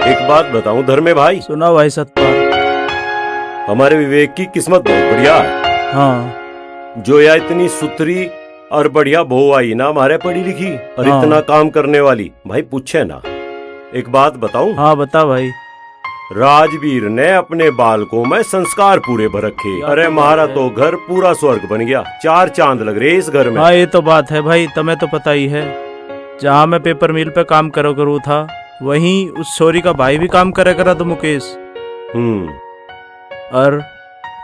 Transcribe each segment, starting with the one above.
एक बात बताऊं धर्मे भाई, सुना भाई सतपाल। हमारे विवेक की किस्मत बहुत बढ़िया है। हाँ जो या इतनी सुथरी और बढ़िया बहू आई ना हमारे, पढ़ी लिखी और हाँ। इतना काम करने वाली, भाई पूछे ना। एक बात बताऊं, हाँ बता भाई। राजवीर ने अपने बालकों में संस्कार पूरे भर रखे। अरे हमारा तो घर पूरा स्वर्ग बन गया, 4 चांद लग रहे इस घर में। हाँ ये तो बात है भाई, तुम्हें तो पता ही है। जहाँ मैं पेपर मिल पे काम करो था, वहीं उस छोरी का भाई भी काम करा तो मुकेश। और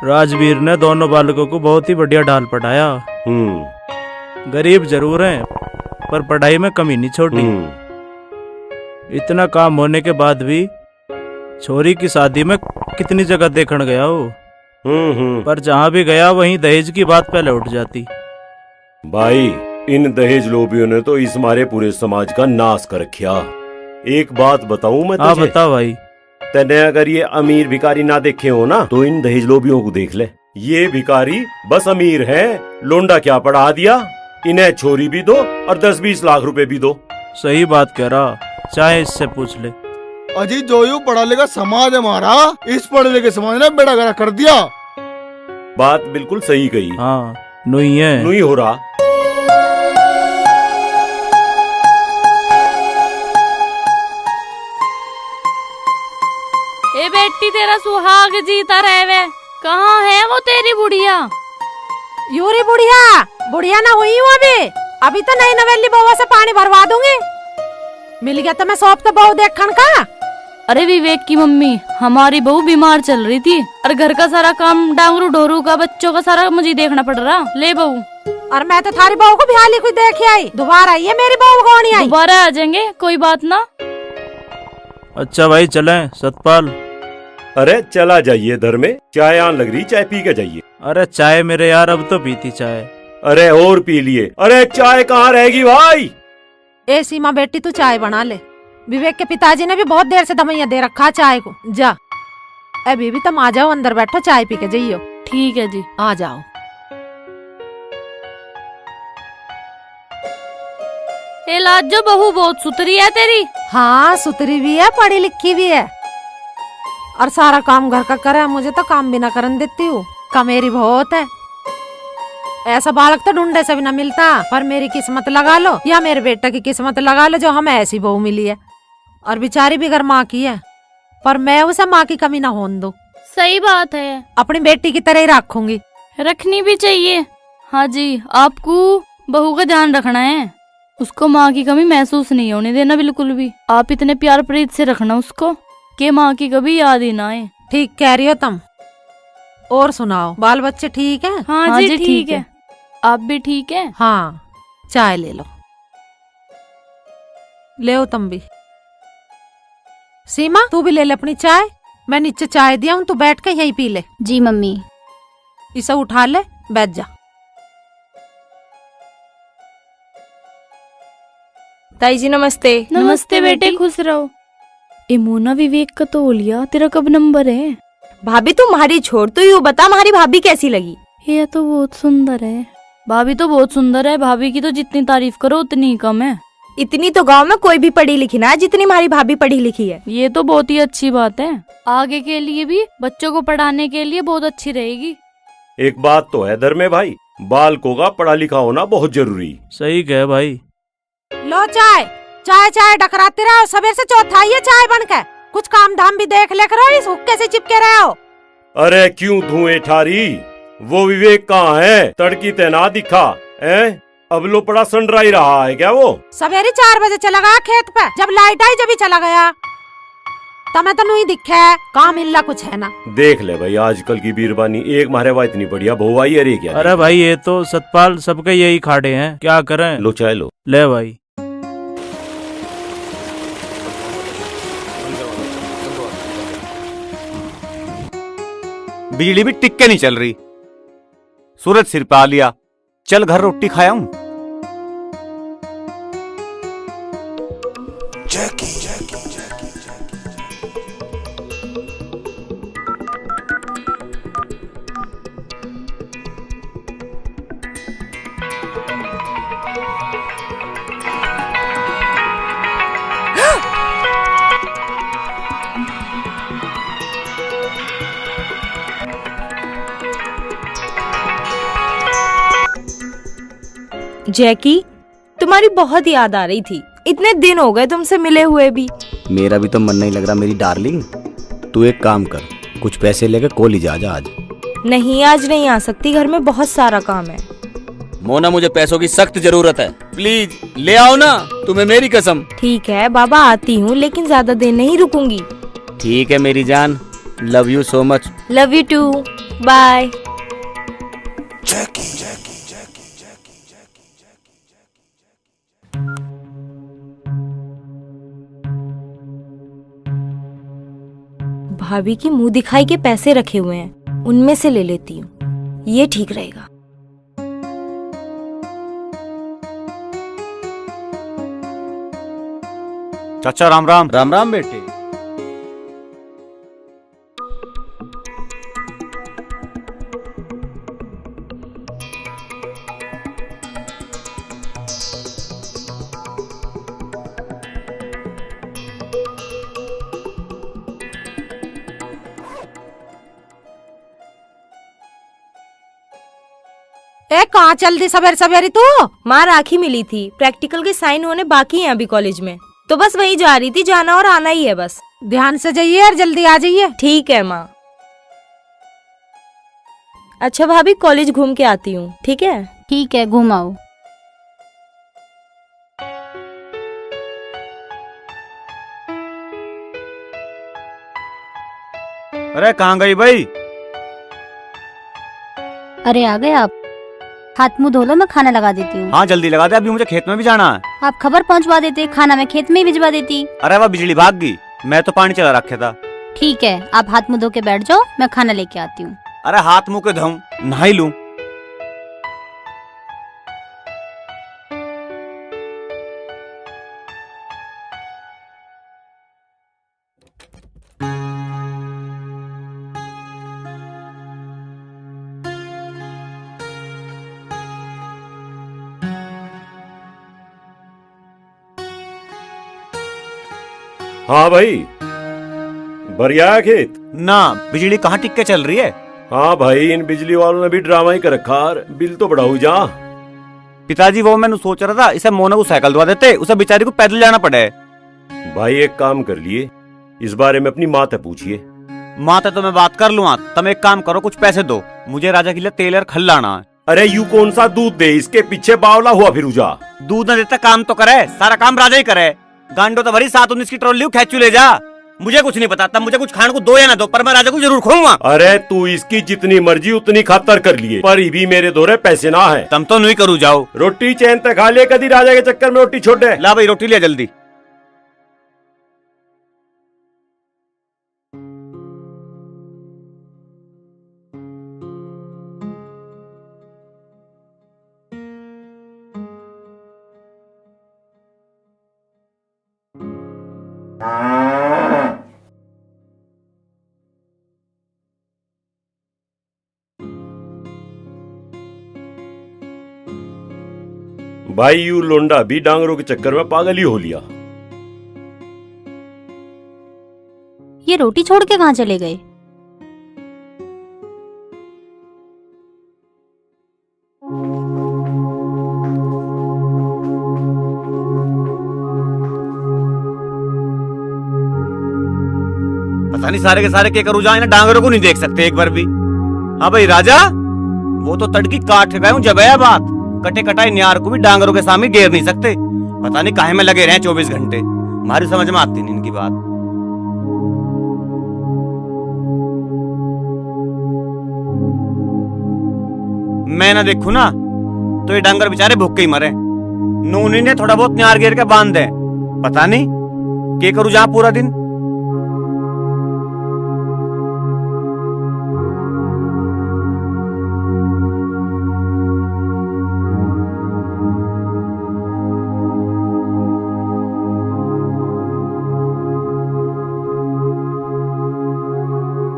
राजवीर ने दोनों बालकों को बहुत ही बढ़िया ढाल पढ़ाया। गरीब जरूर हैं पर पढ़ाई में कमी नहीं छोड़ी। इतना काम होने के बाद भी छोरी की शादी में कितनी जगह देखने गया हो, पर जहाँ भी गया वहीं दहेज की बात पहले उठ जाती। भाई इन दहेज लोभियों ने तो इस मारे पूरे समाज का नाश कर रखा। एक बात बताऊं मैं तुझे? हाँ बता भाई। तने अगर ये अमीर भिखारी ना देखे हो ना, तो इन दहेज लोभियों को देख ले। ये भिखारी बस अमीर है, लोंडा क्या पढ़ा दिया, इन्हें छोरी भी दो और 10-20 लाख रुपए भी दो। सही बात कह रहा, चाहे इससे पूछ ले। अजी जो यू पढ़ा लिखा समाज हमारा, इस पढ़े लिखे समाज ने बेड़ा गरा कर दिया। बात बिल्कुल सही कही। हाँ नुई है, नुई हो रहा। ए बेटी तेरा सुहाग जीता रहे, कहाँ है वो तेरी बुढ़िया? यूरी बुढ़िया ना हुई हूँ अभी तो नई नवेली बउआ से पानी भरवा दूंगी। मिल गया तो मैं सौंप तो बहू देखन का। अरे विवेक की मम्मी, हमारी बहू बीमार चल रही थी और घर का सारा काम डांगरू ढोरू का, बच्चों का सारा मुझे देखना पड़ रहा। ले बहू। और मैं तो थारी बहू को बिहाली कुछ देख आई, दोबारा आई है मेरी बहू कौन आई। दोबारा आ जाएंगे, कोई बात ना। अच्छा भाई चलें सतपाल। अरे चला जाइए धर्मे, चाय आन लग रही, चाय पी के जाइए। अरे चाय मेरे यार, अब तो पीती चाय। अरे और पी लिए। अरे चाय कहाँ रहेगी भाई? ए सीमा बेटी तू चाय बना ले, विवेक के पिताजी ने भी बहुत देर से दमैया दे रखा चाय को। जा अभी भी तुम आ जाओ, अंदर बैठो चाय पी के जाइयो। ठीक है जी, आ जाओ। ए लाजो बहू बहुत सुथरी है तेरी। हाँ सुथरी भी है, पढ़ी लिखी भी है और सारा काम घर का करे। मुझे तो काम भी ना करन देती हूँ, कमेरी बहुत है। ऐसा बालक तो ढूंढे से भी ना मिलता, पर मेरी किस्मत लगा लो या मेरे बेटा की किस्मत लगा लो जो हमें ऐसी बहू मिली है। और बेचारी भी घर माँ की है, पर मैं उसे माँ की कमी ना होने दूं। सही बात है, अपनी बेटी की तरह ही रखूंगी। रखनी भी चाहिए। हाँ जी, आपको बहू का ध्यान रखना है, उसको माँ की कमी महसूस नहीं होने देना बिल्कुल भी। आप इतने प्यार प्रीत से रखना उसको कि माँ की कभी याद ही ना आए। ठीक कह रही हो तुम। और सुनाओ, बाल बच्चे ठीक है? हाँ जी ठीक है। आप भी ठीक है? हाँ चाय ले लो, ले तुम भी। सीमा तू भी ले ले अपनी चाय, मैं नीचे चाय दिया हूँ, तू बैठ के यहीं पी ले। जी मम्मी। इसे उठा ले, बैठ जा। ताई जी नमस्ते। नमस्ते बेटे, खुश रहो। इमोना विवेक का तो हो लिया, तेरा कब नंबर है? भाभी तू हमारी छोड़, तो यूँ बता हमारी भाभी कैसी लगी? ये तो बहुत सुंदर है। भाभी तो बहुत सुंदर है, भाभी की तो जितनी तारीफ करो उतनी ही कम है। इतनी तो गांव में कोई भी पढ़ी लिखी ना है जितनी हमारी भाभी पढ़ी लिखी है। ये तो बहुत ही अच्छी बात है, आगे के लिए भी बच्चों को पढ़ाने के लिए बहुत अच्छी रहेगी। एक बात तो है धर्मे भाई, बालकों का पढ़ा लिखा होना बहुत जरूरी। सही कहे भाई। लो चाय चाय चाय डकराते रहो, सवेर से चौथाई है चाय बन के। कुछ काम धाम भी देख ले करो, इस हुक्के से चिपके रहे हो। अरे क्यों धुएं ठारी, वो विवेक कहाँ है? तड़की तैनात दिखा है, अब लो पड़ा संडरा ही रहा है क्या वो? सवेरे 4 बजे चला गया खेत पे, जब लाइट आई जब ही चला गया। तमें तो नहीं दिखे, काम मिलना कुछ है ना। देख ले भाई आजकल की बीरबानी, एक मारे वाह इतनी बढ़िया बहू आई, अरे क्या। अरे भाई ये तो सतपाल सबके यही खाड़े हैं, क्या करें। लो चाय लो। ले भाई। बिजली भी टिक के नहीं चल रही, सूरज सिर पे आ लिया, चल घर रोटी खाया हूं। जैकी, तुम्हारी बहुत याद आ रही थी। इतने दिन हो गए तुमसे मिले हुए भी। मेरा भी तो मन नहीं लग रहा मेरी डार्लिंग। तू एक काम कर, कुछ पैसे लेकर कॉलेज आ जा आज। नहीं, आज नहीं आ सकती, घर में बहुत सारा काम है। मोना, मुझे पैसों की सख्त जरूरत है, प्लीज ले आओ ना, तुम्हें मेरी कसम। ठीक है बाबा, आती हूँ, लेकिन ज्यादा देर नहीं रुकूंगी। ठीक है मेरी जान, love you so much. Love you too, bye. भाभी की मुंह दिखाई के पैसे रखे हुए हैं, उनमें से ले लेती हूँ, ये ठीक रहेगा। चाचा राम राम। राम राम बेटे। ए कहाँ चल दी सवेरे सवेरे तू? माँ, राखी मिली थी, प्रैक्टिकल के साइन होने बाकी हैं अभी कॉलेज में, तो बस वही जा रही थी, जाना और आना ही है बस। ध्यान से जाइए और जल्दी आ जाइए। ठीक है माँ। अच्छा भाभी, कॉलेज घूम के आती हूँ, ठीक है? ठीक है, घुमाओ। अरे कहाँ गई भाई? अरे आ गए आप। हाथ मुंह धो लो, मैं खाना लगा देती हूँ। हाँ जल्दी लगा दे, अभी मुझे खेत में भी जाना है। आप खबर पहुँचवा देते, खाना मैं खेत में ही भिजवा देती। अरे वह बिजली भाग गई, मैं तो पानी चला रखा था। ठीक है, आप हाथ मुंह धो के बैठ जाओ, मैं खाना लेके आती हूँ। अरे हाथ मुंह के धोऊं, नहा ही लूं। हाँ भाई, बढ़िया है खेत। ना बिजली कहाँ टिक के चल रही है। हाँ भाई, इन बिजली वालों ने भी ड्रामा ही कर रखा, बिल तो बढ़ाऊ जा। पिताजी वो मैंने सोच रहा था, इसे मोना को साइकिल दवा देते, उसे बेचारी को पैदल जाना पड़े। भाई एक काम कर लिए, इस बारे में अपनी माँ से पूछिए। माँ तो मैं बात कर लूँ, तुम एक काम करो, कुछ पैसे दो, मुझे राजा के लिए तेल और खल लाना है। अरे यू कौन सा दूध दे, इसके पीछे बावला हुआ फिर जा। दूध न देता काम तो करे, सारा काम राजा ही करे। गांडो तो भरी 7-19 की ट्रॉली खेचू ले जा। मुझे कुछ नहीं पता, तब मुझे कुछ खाने को दो या ना दो, पर मैं राजा को जरूर खाऊंगा। अरे तू इसकी जितनी मर्जी उतनी खातर कर लिए, पर भी मेरे दोरे पैसे ना है। तुम तो नहीं करू जाओ। रोटी चैन तक खा ले, कदी राजा के चक्कर में रोटी छोड़ दे। ला भाई रोटी ले जल्दी। भाई यू लोंडा भी डांगरों के चक्कर में पागल ही हो लिया। ये रोटी छोड़ के कहाँ चले गए? पता नहीं सारे के सारे क्या करूँ, जाए ना डांगरों को नहीं देख सकते एक बार भी। हाँ भाई राजा, वो तो तड़की काट गए हूँ, जब है बात कटे कटाई न्यार को भी डांगरों के सामने घेर नहीं सकते। पता नहीं काहे में लगे रहे 24 घंटे, हमारी समझ में आती नहीं इनकी बात। मैं ना देखूं ना तो ये डांगर बेचारे भूखे ही मरे। नूनी ने थोड़ा बहुत न्यार घेर के बांध दे, पता नहीं क्या करूं जहां पूरा दिन।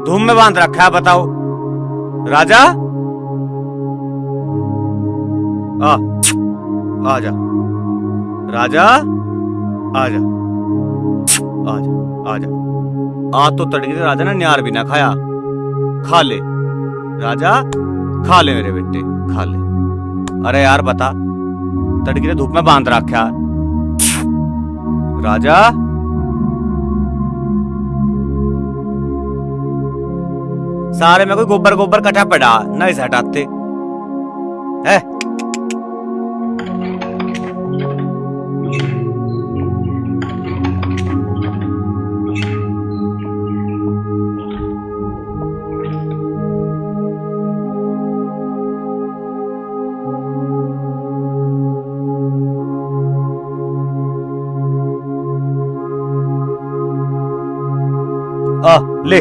धूम में बांध रखा है, बताओ राजा। आजा राजा, आजा आजा आजा। आज तो तड़के से राजा ने न्यार भी ना खाया, खा ले राजा, खा ले मेरे बेटे, खा ले। अरे यार बता, तड़की ने धूप में बांध रखा है। राजा सारे में कोई गोबर गोबर कटा पड़ा ना, इसे हटाते है। ले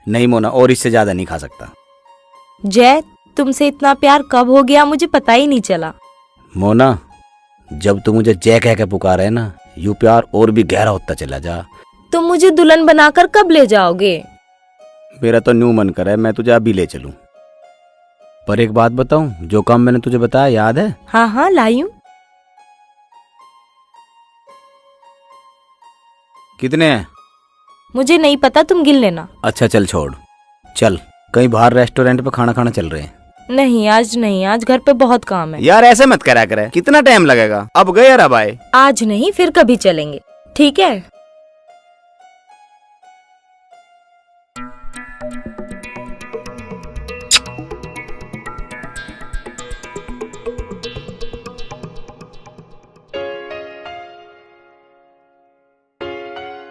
नहीं मोना, और इससे ज्यादा नहीं खा सकता। जय, तुमसे इतना प्यार कब हो गया मुझे पता ही नहीं चला। मोना, जब तू मुझे जय कह के पुकारा है ना, यूं प्यार और भी गहरा होता चला जा। तुम मुझे दुल्हन बनाकर कब ले जाओगे? मेरा तो न्यू मन कर है मैं तुझे अभी ले चलूं। पर एक बात बताऊं, जो काम मैंने तुझे बताया याद है? हाँ हाँ लाई हूं। कितने हैं? मुझे नहीं पता, तुम गिन लेना। अच्छा चल छोड़, चल कहीं बाहर रेस्टोरेंट पे खाना खाना चल रहे हैं। नहीं आज नहीं, आज घर पे बहुत काम है। यार ऐसे मत करा करे, कितना टाइम लगेगा? अब गए यार, अब आए। आज नहीं, फिर कभी चलेंगे, ठीक है?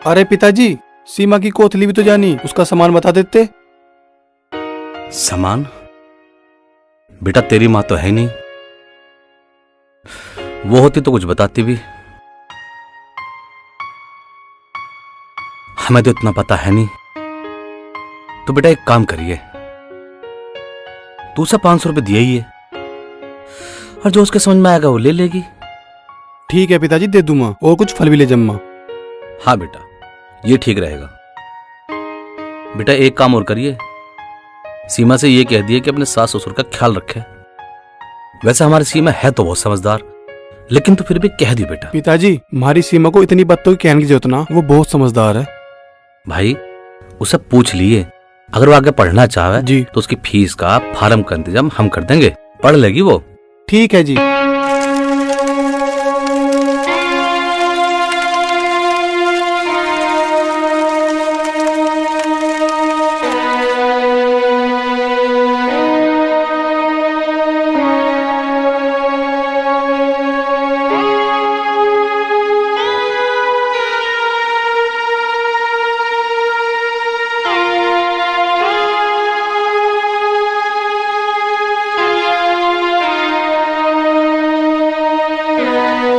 अरे पिताजी, सीमा की कोथली भी तो जानी, उसका सामान बता देते। सामान? बेटा तेरी माँ तो है नहीं, वो होती तो कुछ बताती भी। हमें तो इतना पता है नहीं। तो बेटा एक काम करिए, तू उसे 500 रुपये दिया ही है, और जो उसके समझ में आएगा वो ले लेगी। ठीक है पिताजी, दे दूंगा, और कुछ फल भी ले जम्मा। हाँ बेटा, ये ठीक रहेगा। बेटा एक काम और करिए, सीमा से ये कह दिए कि अपने सास ससुर का ख्याल रखे। वैसे हमारी सीमा है तो बहुत समझदार, लेकिन तो फिर भी कह दी बेटा। पिताजी, हमारी सीमा को इतनी बातों की कहने की जरूरत ना, वो बहुत समझदार है। भाई उसे पूछ लिए, अगर वो आगे पढ़ना चाहे जी तो उसकी फीस का फार्म का इंतजाम हम कर देंगे, पढ़ लेगी वो। ठीक है जी।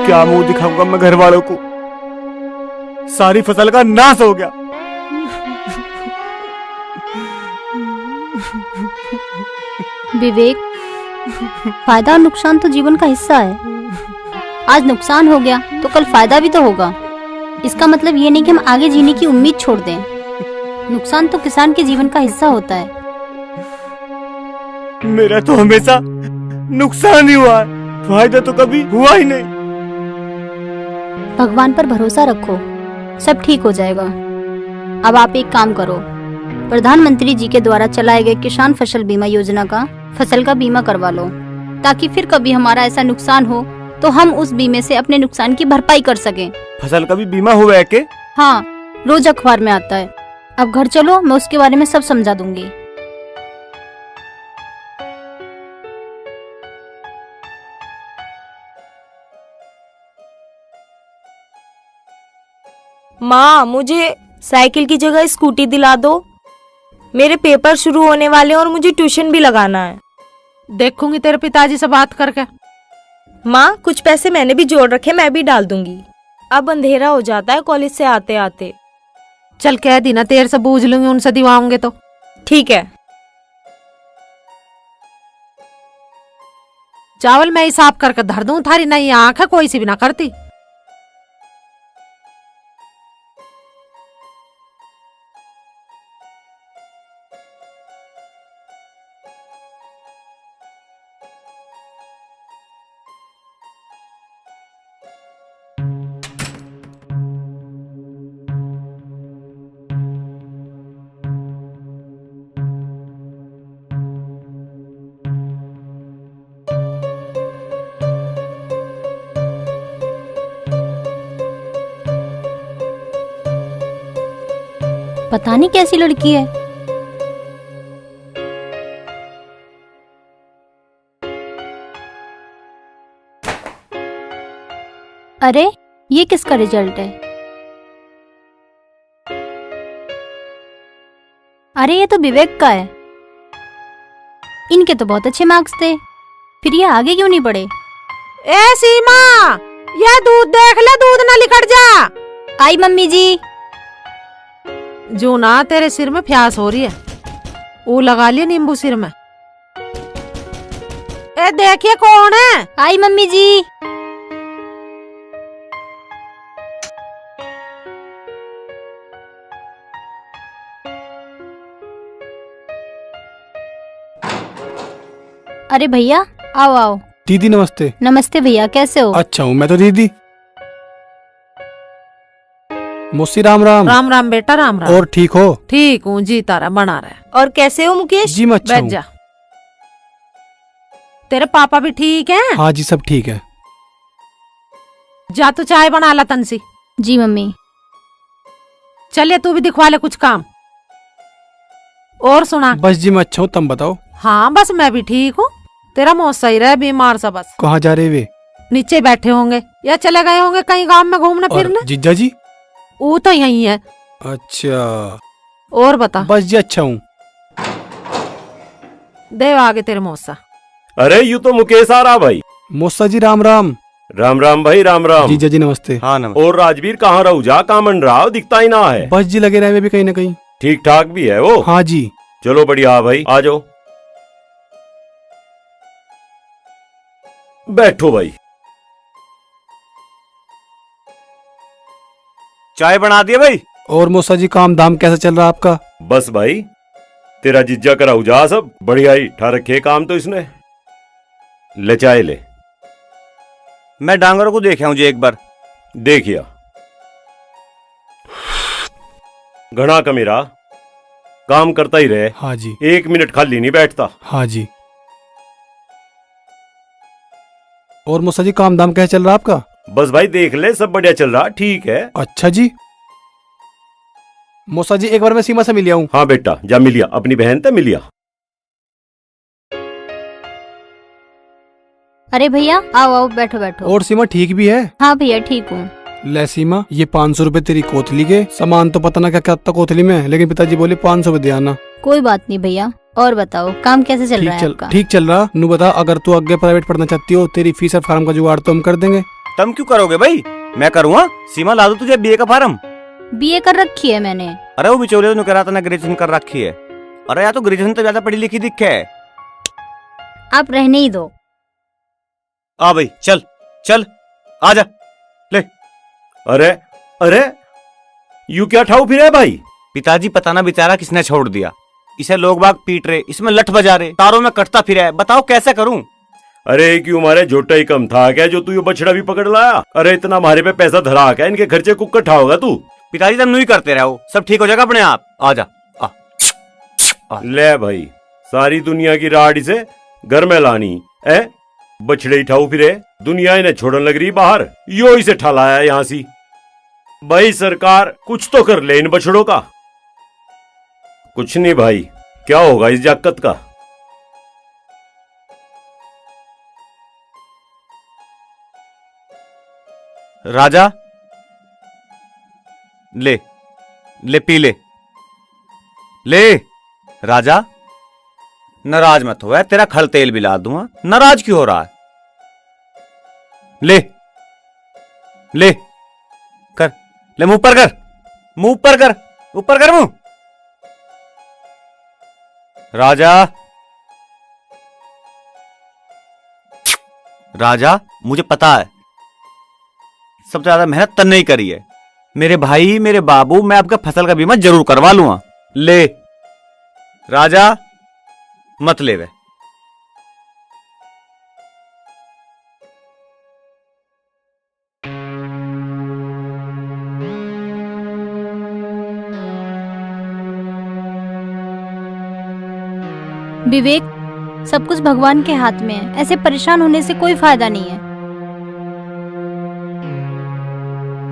क्या मुंह दिखाऊंगा मैं घर वालों को, सारी फसल का नाश हो गया। विवेक, फायदा और नुकसान तो जीवन का हिस्सा है। आज नुकसान हो गया तो कल फायदा भी तो होगा। इसका मतलब ये नहीं कि हम आगे जीने की उम्मीद छोड़ दें। नुकसान तो किसान के जीवन का हिस्सा होता है। मेरा तो हमेशा नुकसान ही हुआ है, फायदा तो कभी हुआ ही नहीं। भगवान पर भरोसा रखो, सब ठीक हो जाएगा। अब आप एक काम करो, प्रधानमंत्री जी के द्वारा चलाए गए किसान फसल बीमा योजना का फसल का बीमा करवा लो, ताकि फिर कभी हमारा ऐसा नुकसान हो तो हम उस बीमे से अपने नुकसान की भरपाई कर सकें। फसल का भी बीमा हुआ है के? हाँ, रोज अखबार में आता है। अब घर चलो, मैं उसके बारे में सब समझा दूंगी। माँ, मुझे साइकिल की जगह स्कूटी दिला दो। मेरे पेपर शुरू होने वाले हैं और मुझे ट्यूशन भी लगाना है। देखूंगी तेरे पिताजी से बात करके। माँ, कुछ पैसे मैंने भी जोड़ रखे, मैं भी डाल दूंगी। अब अंधेरा हो जाता है कॉलेज से आते आते। चल कह दी ना, तेरे से बूझ लूंगी, उनसे दिवाऊंगे तो। ठीक है। चावल मैं ही साफ करके धर दूं, थारी नई आंख है, कोई सी भी ना करती। पता नहीं कैसी लड़की है। अरे ये किसका रिजल्ट है? अरे ये तो विवेक का है। इनके तो बहुत अच्छे मार्क्स थे, फिर ये आगे क्यों नहीं बढ़े? ए सीमा, ये दूध देख ले, दूध ना लिकड़ जा। आई मम्मी जी। जो ना तेरे सिर में प्यास हो रही है, वो लगा लिया नींबू सिर में। ए देखिए कौन है। आई मम्मी जी। अरे भैया आओ आओ। दीदी नमस्ते। नमस्ते भैया, कैसे हो? अच्छा हूँ मैं तो दीदी। मौसी राम राम। राम राम बेटा, राम राम। और ठीक हो? ठीक हूँ जी, तारा बना रहा। और कैसे हो मुकेश? जी मैं अच्छा बैठ हूँ। जा। तेरे पापा भी ठीक हैं? हाँ जी सब ठीक है। जा तू चाय बना ला तंसी। जी मम्मी। चलिए तू भी दिखवा ले कुछ काम। और सुना? बस जी मैं अच्छा हूँ, तुम बताओ। हाँ बस मैं भी ठीक हूँ। तेरा मौत सही रहे, बीमार सा बस। कहाँ जा रहे वे? नीचे बैठे होंगे या चले गए होंगे कहीं गांव में घूमने और फिरने। जीजा जी? वो तो यही है। अच्छा। और बता? बस जी अच्छा हूँ। देव आगे तेरे मौसा। अरे यू तो मुकेश आ रहा भाई। मौसा जी राम राम। राम राम भाई, राम राम। जीजा जी नमस्ते। हाँ नमस्ते। और राजवीर कहाँ रहू जा, कहाँ मन रहा, दिखता ही ना है। बस जी लगे रहे वे भी कहीं ना कहीं। ठीक ठाक भी है वो? हाँ जी। चलो बढ़िया भाई, आ जाओ बैठो भाई। चाय बना दिया भाई? और मौसा जी काम धाम कैसा चल रहा है आपका? बस भाई तेरा जिज्जा कराऊ जा, सब बढ़िया ही ठा रखे काम तो इसने। ले चाय ले। मैं डांगरों को देखा हूँ जी एक बार। देखिया घना का मेरा काम करता ही रहे। हाँ जी। 1 मिनट खाली नहीं बैठता। हाँ जी। और मौसा जी काम धाम कैसा चल रहा है आपका? बस भाई देख ले, सब बढ़िया चल रहा, ठीक है। अच्छा जी। मौसा जी एक बार मैं सीमा से मिल आऊं। हाँ बेटा जा मिलिया, अपनी बहन से मिलिया। अरे भैया आओ आओ, बैठो बैठो। और सीमा ठीक भी है? हाँ भैया ठीक हूँ। ले सीमा, ये 500 रुपए तेरी कोथली के। सामान तो पता ना क्या क्या था कोथली में, लेकिन पिताजी बोले 500 रुपए दे आना। कोई बात नहीं भैया। और बताओ काम कैसे चल रहा है आपका? ठीक चल रहा। नू बता, अगर तू आगे प्राइवेट पढ़ना चाहती हो, तेरी फीस और फार्म का जुगाड़ तो हम कर देंगे। तुम क्यों करोगे भाई, मैं करूँगा। सीमा ला दो तुझे बीए का फार्म। बीए कर रखी है मैंने। अरे वो बिचौलिया तो कह रहा था ना ग्रेजुएशन कर रखी है। अरे यार तो ग्रेजुएशन तो ज्यादा पढ़ी लिखी दिखे है। आप रहने ही दो। आ भाई चल चल आ जा ले। अरे अरे यू क्या ठाऊ फिर है भाई? पिताजी पता ना बेचारा किसने छोड़ दिया। इसे लोग बाग पीट रहे, इसमें लठ बजा रहे, तारों में कटता फिर है। बताओ कैसे करूं? अरे क्यों मारे जोटा ही कम था क्या जो तू ये बछड़ा भी पकड़ लाया? अरे इतना हमारे पे पैसा धरा क्या, इनके खर्चे कुकर ठाओगा तू? पिताजी तुम नहीं करते रहो, सब ठीक हो जाएगा अपने आप। आ जा आ। ले भाई, सारी दुनिया की राड इसे घर में लानी है। बछड़े ही ठाऊ फिरे, दुनिया इन्हें छोड़न लग रही बाहर, यो इसे ठलाया यहाँ सी। भाई सरकार कुछ तो कर ले इन बछड़ों का। कुछ नहीं भाई, क्या होगा इस जाकत का? राजा ले ले पी ले ले। राजा नाराज मत हो, तेरा खल तेल भी ला दूंगा। नाराज क्यों हो रहा है? ले ले कर ले, मुंह ऊपर कर, मुंह ऊपर कर, ऊपर कर मुंह। राजा राजा मुझे पता है सबसे ज्यादा मेहनत तन्ने ही करी है। मेरे भाई मेरे बाबू, मैं आपका फसल का बीमा जरूर करवा लूंगा। ले राजा मत ले वे। विवेक, सब कुछ भगवान के हाथ में है। ऐसे परेशान होने से कोई फायदा नहीं है।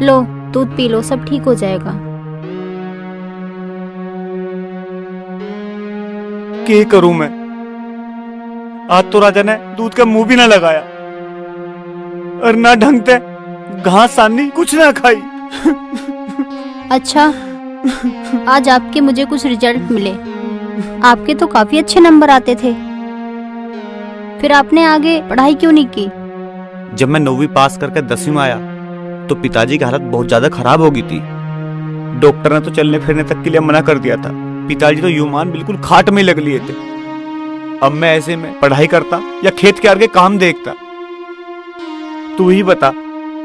लो दूध पी लो, सब ठीक हो जाएगा। क्या करूं मैं? आज तो राजा ने दूध का मुंह भी ना लगाया और ना ढंग से घास सानी कुछ ना खाई। अच्छा, आज आपके मुझे कुछ रिजल्ट मिले। आपके तो काफी अच्छे नंबर आते थे, फिर आपने आगे पढ़ाई क्यों नहीं की? जब मैं 9वीं पास करके 10वीं में आया तो पिताजी की हालत बहुत ज्यादा खराब हो गई थी। डॉक्टर ने तो चलने फिरने तक के लिए मना कर दिया था। पिताजी तो यूमान बिल्कुल खाट में लग लिए थे। अब मैं ऐसे में पढ़ाई करता या खेत के आगे काम देखता? तू ही बता,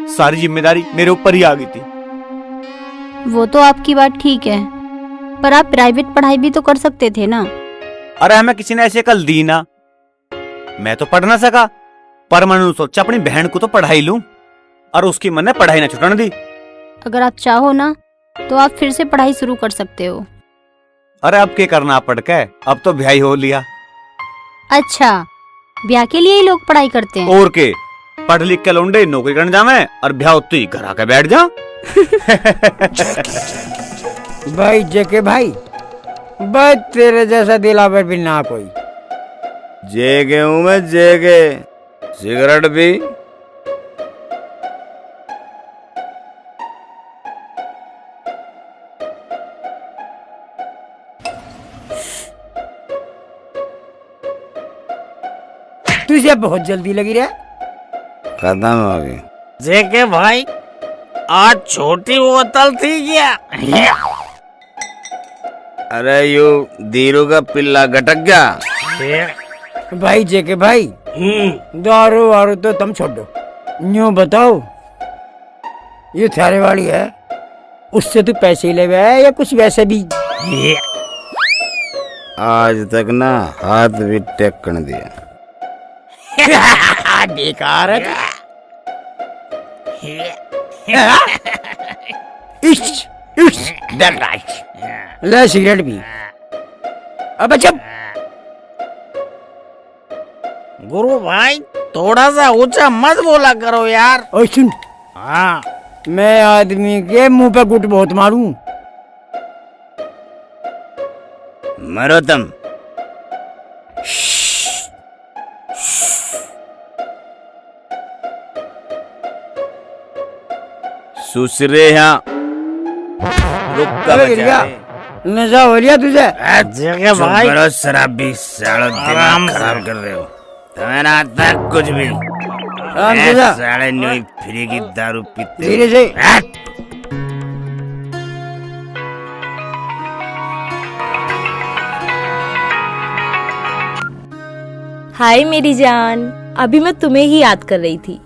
सारी जिम्मेदारी मेरे ऊपर ही आ गई थी। वो तो आपकी बात ठीक है, पर आप प्राइवेट पढ़ाई भी तो कर सकते थे ना। अरे हमें किसी ने ऐसे कल दी ना, मैं तो पढ़ ना सका, पर मैंने सोचा अपनी बहन को तो पढ़ाई लूं और उसकी मन ने पढ़ाई ना छुड़ाने दी। अगर आप चाहो ना तो आप फिर से पढ़ाई शुरू कर सकते हो। अरे अब क्या करना पड़ के, अब तो ब्याह हो लिया। अच्छा, ब्याह के लिए ही लोग पढ़ाई करते हैं? और के पढ़ लिख के लौंडे नौकरी करने जावे और ब्याह होते ही घर आके बैठ जा। भाई जेके भाई, बस तेरे जैसा दिलावर भी ना कोई। जेगे हूँ मैं, जेगे। सिगरेट भी? तुझे बहुत जल्दी लगी रे। खत्म हो गई। जेके भाई, आज छोटी बोतल थी क्या? अरे यू धीरू का पिल्ला गटक गया। भाई जेके भाई, दारू वारू तो तुम छोड़ो, यूं बताओ ये थारे वाली है, उससे तू पैसे ले गया या कुछ वैसे भी? आज तक ना हाथ भी टेकन दिया। बेकार है। ले सिगरेट भी। अब चुप। गुरु भाई, थोड़ा सा ऊंचा मत बोला करो यार। ओ सुन, हाँ, मैं आदमी के मुंह पे गुट बहुत मारूं। मरो तुम। सुसरे यहाँ रुक का बचा रे। नशा हो लिया तुझे? जगह भाई, बड़ा शराबी सालो, दिमाग खराब कर रहे हो। तुम्हें ना आता कुछ भी। साले न्यू फ्री की दारू पीते। धीरे से। हाय मेरी जान, अभी मैं तुम्हें ही याद कर रही थी।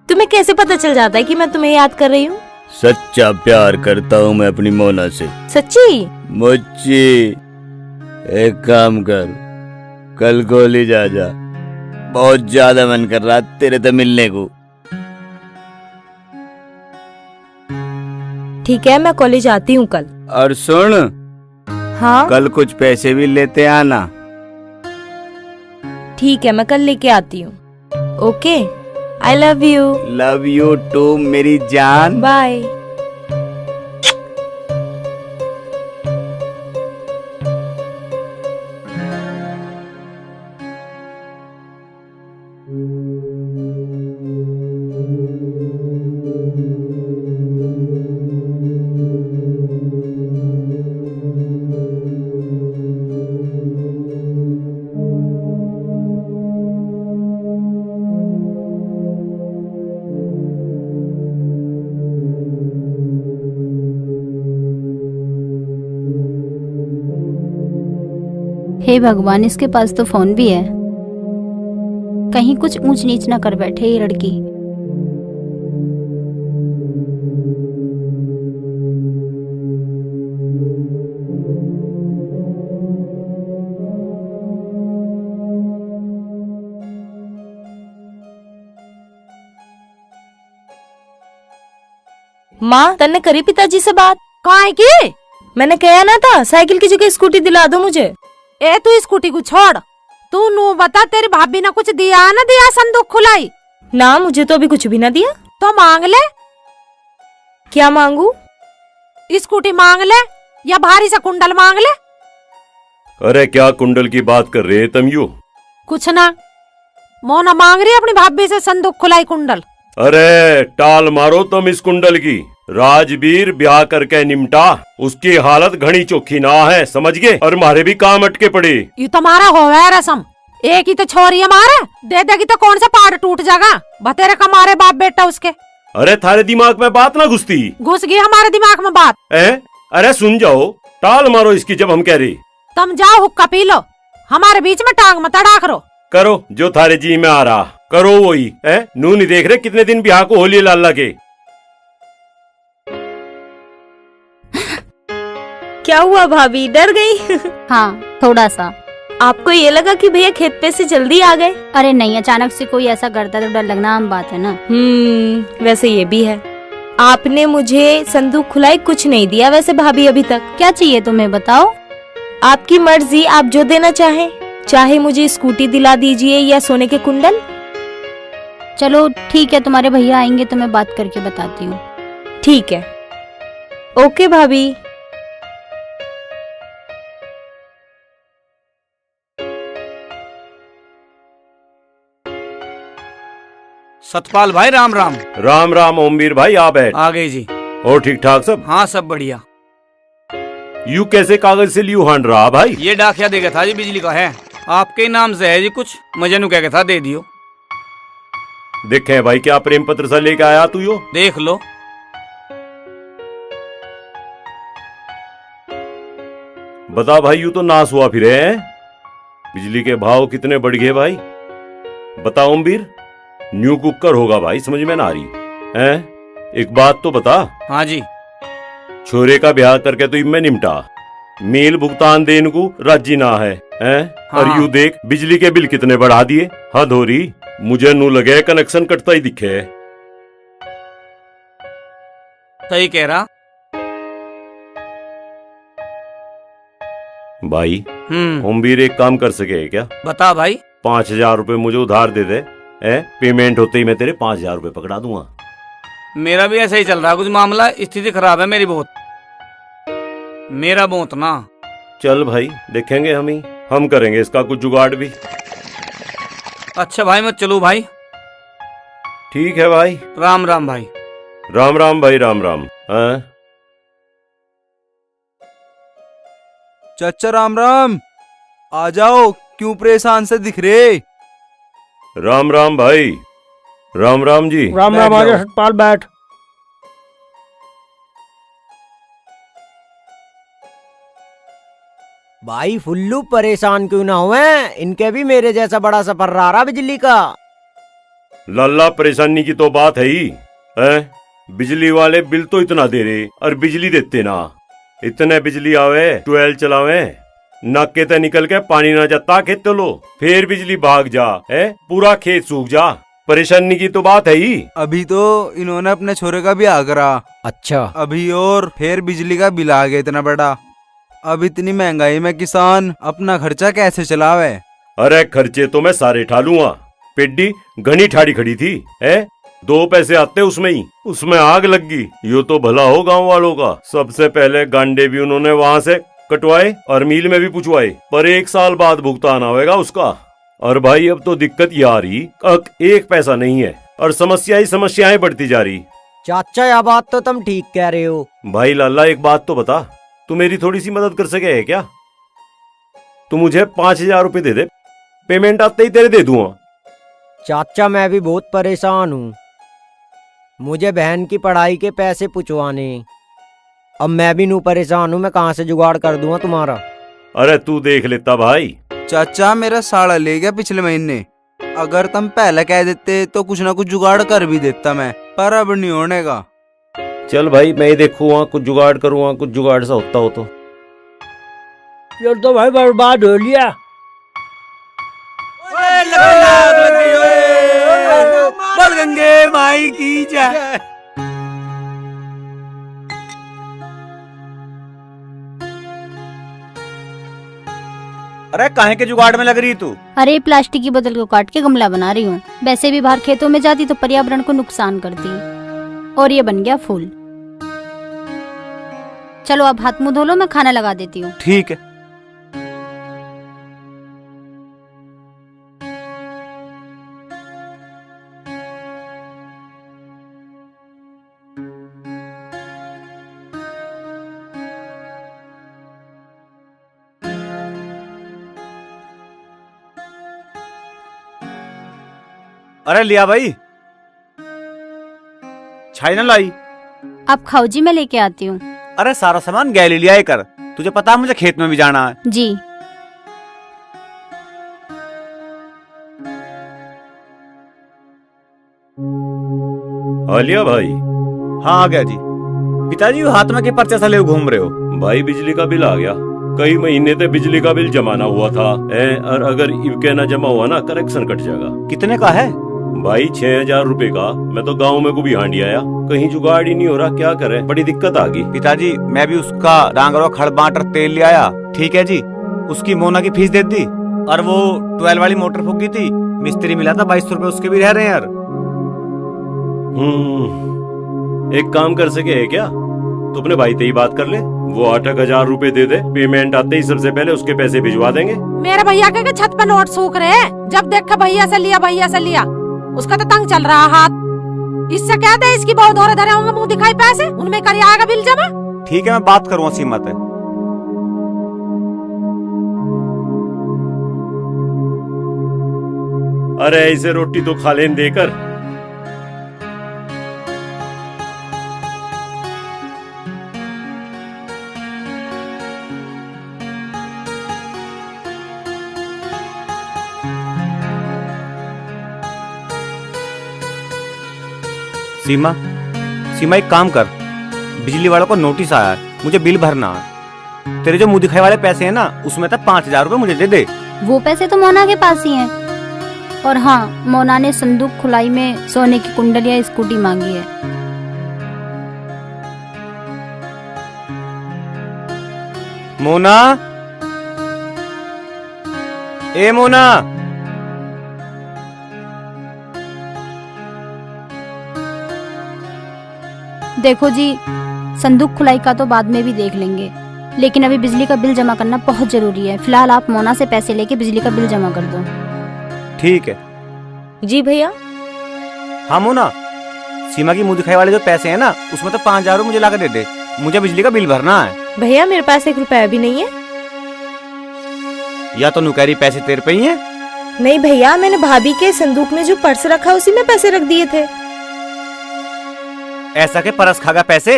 तुम्हें कैसे पता चल जाता है कि मैं तुम्हें याद कर रही हूँ? सच्चा प्यार करता हूँ मैं अपनी मोना से। सच्ची? मुझे एक काम कर, कल कॉलेज आ जा। बहुत ज्यादा मन कर रहा तेरे से मिलने को। ठीक है, मैं कॉलेज आती हूँ कल। और सुन, हाँ कल कुछ पैसे भी लेते आना। ठीक है, मैं कल लेके आती हूँ। Okay, I love you. Love you too मेरी जान। बाय। हे भगवान, इसके पास तो फोन भी है। कहीं कुछ ऊंच नीच ना कर बैठे ये लड़की। माँ, तन्ने करी पिताजी से बात? काय की? मैंने कहा ना था साइकिल की जगह स्कूटी दिला दो मुझे। ए तू स्कूटी को छोड़, तू नू बता, तेरी भाभी ने कुछ दिया ना दिया? संदूक खुलाई ना, मुझे तो अभी कुछ भी ना दिया। तो मांग ले। क्या मांगू? स्कूटी मांग ले या भारी सा कुंडल मांग ले। अरे क्या कुंडल की बात कर रहे तुम यू? कुछ ना, मोना मांग रही है अपनी भाभी से संदूक खुलाई कुंडल। अरे टाल मारो तुम इस कुंडल की। राजवीर ब्याह करके निमटा, उसकी हालत घनी चोखी ना है, समझ गए? और मारे भी काम अटके पड़े। ये तुम्हारा होवे रसम, एक ही तो छोरी है मारे, दे देगी तो कौन सा पार्ट टूट जाएगा? बतेरे का मारे बाप बेटा उसके। अरे थारे दिमाग में बात ना घुसती? घुस गई हमारे दिमाग में बात। अरे सुन जाओ, टाल मारो इसकी जब हम कह रहे। तुम जाओ हुक्का पी लो, हमारे बीच में टांग मत अड़ा करो। करो जो थारे जी में आ रहा, करो वही है। नू नहीं देख रहे कितने दिन ब्याह को होली लाला के। क्या हुआ भाभी, डर गई? हाँ, थोड़ा सा। आपको ये लगा कि भैया खेत पे से जल्दी आ गए? अरे नहीं, अचानक से कोई ऐसा करता तो डर लगना आम बात है ना। वैसे ये भी है। आपने मुझे संदूक खुलाई कुछ नहीं दिया वैसे भाभी अभी तक। क्या चाहिए तुम्हें बताओ? आपकी मर्जी, आप जो देना चाहें। चाहे मुझे स्कूटी दिला दीजिए या सोने के कुंडल। चलो ठीक है, तुम्हारे भैया आएंगे तो मैं बात करके बताती हूँ। ठीक है, ओके भाभी। सतपाल भाई राम राम। राम राम ओमवीर भाई, आ बैठ। आ गए जी। और ठीक ठाक सब? हाँ सब बढ़िया। यू कैसे कागज से लियू हांड रहा भाई? ये डाकिया देगा था जी, बिजली का है, आपके नाम से है जी कुछ, मुझे नु कह था दे दियो। देखे भाई क्या प्रेम पत्र सा लेके आया तू यो? देख लो। बता भाई, यू तो नाश हुआ फिर है। बिजली के भाव कितने बढ़ गए भाई। बता ओमवीर, न्यू कुकर होगा भाई, समझ में ना आ रही है। एक बात तो बता। हाँ जी। छोरे का ब्याह करके तो इनमें निमटा, मेल भुगतान देने को राजी ना है, हाँ। और यू देख बिजली के बिल कितने बढ़ा दिए। हद हो रही, मुझे नू लगे कनेक्शन कटता ही दिखे। सही कह रहा भाई। ओमवीर एक काम कर सके क्या? बता भाई। 5,000 रुपए मुझे उधार दे दे, पेमेंट होते ही मैं तेरे 5,000 रुपए पकड़ा दूंगा। मेरा भी ऐसा ही चल रहा कुछ मामला, स्थिति खराब है मेरी बहुत, मेरा बहुत ना। चल भाई देखेंगे, हम करेंगे इसका कुछ जुगाड़ भी। अच्छा भाई मैं चलूं भाई? ठीक है भाई। राम राम भाई। राम राम भाई, राम राम। चाचा राम राम, आ जाओ, क्यों परेशान से दिख रहे? राम राम भाई। राम राम जी। राम राम। आजा सतपाल, बैठ। भाई फुल्लू परेशान क्यों ना हुए, इनके भी मेरे जैसा बड़ा सफर रहा बिजली का। लल्ला परेशानी की तो बात है ही है। बिजली वाले बिल तो इतना दे रहे और बिजली देते ना। इतने बिजली आवे, ट्वेल चलावे, नाके ते निकल के पानी ना जाता खेत लो, फिर बिजली भाग जा है, पूरा खेत सूख जा। परेशानी की तो बात है ही। अभी तो इन्होंने अपने छोरे का भी आ करा। अच्छा। अभी और फिर बिजली का बिल आ गया इतना बड़ा। अब इतनी महंगाई में किसान अपना खर्चा कैसे चलावे? अरे खर्चे तो मैं सारे ठा लूंगा। पेड्डी घनी ठाड़ी खड़ी थी है, 2 पैसे आते उसमें आग लग गई। यो तो भला हो गांव वालों का। सबसे पहले गांडे भी उन्होंने वहां से कटवाए और मील में भी पुछवाए, पर 1 साल बाद भुगतान आएगा उसका। और भाई अब तो दिक्कत ये आ रही, 1 पैसा नहीं है और समस्याएं बढ़ती जा रही। चाचा यह बात तो तुम ठीक कह रहे हो। भाई लाला एक बात तो बता, तू मेरी थोड़ी सी मदद कर सके है क्या? तू मुझे 5,000 रुपए दे दे, पेमेंट आते ही तेरे दे दूंगा। चाचा मैं भी बहुत परेशान हूँ, मुझे बहन की पढ़ाई के पैसे पूछवाने। अब मैं भी नू परेशान हूँ, मैं कहाँ से जुगाड़ कर दूंगा तुम्हारा? अरे तू देख लेता भाई। चाचा मेरा साड़ा ले गया पिछले महीने, अगर तुम पहले कह देते तो कुछ ना कुछ जुगाड़ कर भी देता मैं, पर अब नहीं होने का। चल भाई मैं ही देखूंगा, कुछ जुगाड़ करूंगा, कुछ जुगाड़ सा होता हो तो। ये तो भाई बर्बाद हो लिया। बोल गंगे माई की जय। अरे काहे के जुगाड़ में लग रही तू? अरे प्लास्टिक की बोतल को काट के गमला बना रही हूँ। वैसे भी बाहर खेतों में जाती तो पर्यावरण को नुकसान करती, और ये बन गया फूल। चलो अब हाथ मुंह धो लो, मैं खाना लगा देती हूँ। ठीक है। अरे लिया भाई, छाई ना लाई। आप खाओ जी, मैं लेके आती हूँ। अरे सारा सामान गैली लिया कर, तुझे पता है मुझे खेत में भी जाना है। जी। आलिया भाई। हाँ आ गया जी। पिताजी हाथ में के पर्चे से ले घूम रहे हो? भाई बिजली का बिल आ गया, कई महीने से बिजली का बिल जमाना हुआ था और अगर इवके ना जमा हुआ ना करेक्शन कट जाएगा। कितने का है? भाई 6,000 रुपए का। मैं तो गांव में को भी हांडी आया, कहीं जुगाड़ ही नहीं हो रहा, क्या करे, बड़ी दिक्कत आ गई। पिताजी मैं भी उसका डांगर खड़ बांटर तेल ले आया। ठीक है जी, उसकी मोना की फीस दे दी, और वो 12 वाली मोटर फूकी थी, मिस्त्री मिला था 2200 रुपए, उसके भी रह रहे हैं यार। एक काम कर सके है क्या, तो अपने भाई से ही बात कर ले, वो 8,000 रुपए दे दे, पेमेंट आते ही सबसे पहले उसके पैसे भिजवा देंगे। मेरे भैया के छत पे नोट सूख रहे हैं, जब देखा भैया से लिया, उसका तो तंग चल रहा हाथ। इससे कह दे इसकी बहुत धोरे धरे होंगे, मुंह दिखाई पैसे उनमें कर आएगा बिल जमा। ठीक है मैं बात करूँगा सीमा से। अरे ऐसे रोटी तो खा लेन देकर। सीमा एक काम कर, बिजली वालों को नोटिस आया है, मुझे बिल भरना है। तेरे जो मुंह दिखाई वाले पैसे हैं ना, उसमें तक 5,000 रुपए मुझे दे दे। वो पैसे तो मोना के पास ही हैं। और हाँ, मोना ने संदूक खुलाई में सोने की कुंडलियां स्कूटी मांगी है। मोना, ए मोना। देखो जी, संदूक खुलाई का तो बाद में भी देख लेंगे, लेकिन अभी बिजली का बिल जमा करना बहुत जरूरी है। फिलहाल आप मोना से पैसे लेके बिजली का बिल जमा कर दो। ठीक है जी भैया। हाँ मोना, सीमा की मुंह दिखाई वाले जो पैसे हैं ना, उसमें तो 5,000 रुपए मुझे ला के दे दे, मुझे बिजली का बिल भरना है। भैया मेरे पास 1 रुपया भी नहीं है। या तो नुकैरी पैसे तेरे पे ही हैं? नहीं भैया, मैंने भाभी के संदूक में जो पर्स रखा उसी में पैसे रख दिए थे। ऐसा के परस खागा पैसे?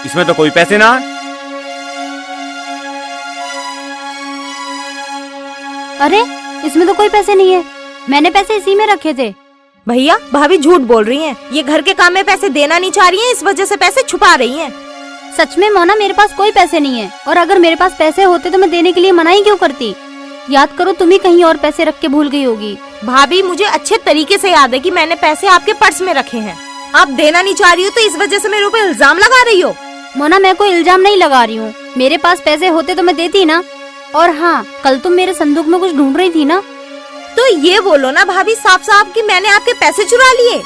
इसमें तो कोई पैसे ना। अरे इसमें तो कोई पैसे नहीं है, मैंने पैसे इसी में रखे थे। भैया भाभी झूठ बोल रही हैं, ये घर के काम में पैसे देना नहीं चाह रही हैं, इस वजह से पैसे छुपा रही हैं। सच में मोना, मेरे पास कोई पैसे नहीं है, और अगर मेरे पास पैसे होते तो मैं देने के लिए मना ही क्यों करती। याद करो, तुम ही कहीं और पैसे रख के भूल गई होगी। भाभी मुझे अच्छे तरीके से याद है कि मैंने पैसे आपके पर्स में रखे हैं। आप देना नहीं चाह रही हो तो इस वजह से मेरे ऊपर इल्जाम लगा रही हो। मोना, मैं कोई इल्जाम नहीं लगा रही हूँ, मेरे पास पैसे होते तो मैं देती ना। और हाँ, कल तुम मेरे संदूक में कुछ ढूंढ रही थी ना, तो ये बोलो ना भाभी साफ साफ कि मैंने आपके पैसे चुरा लिए।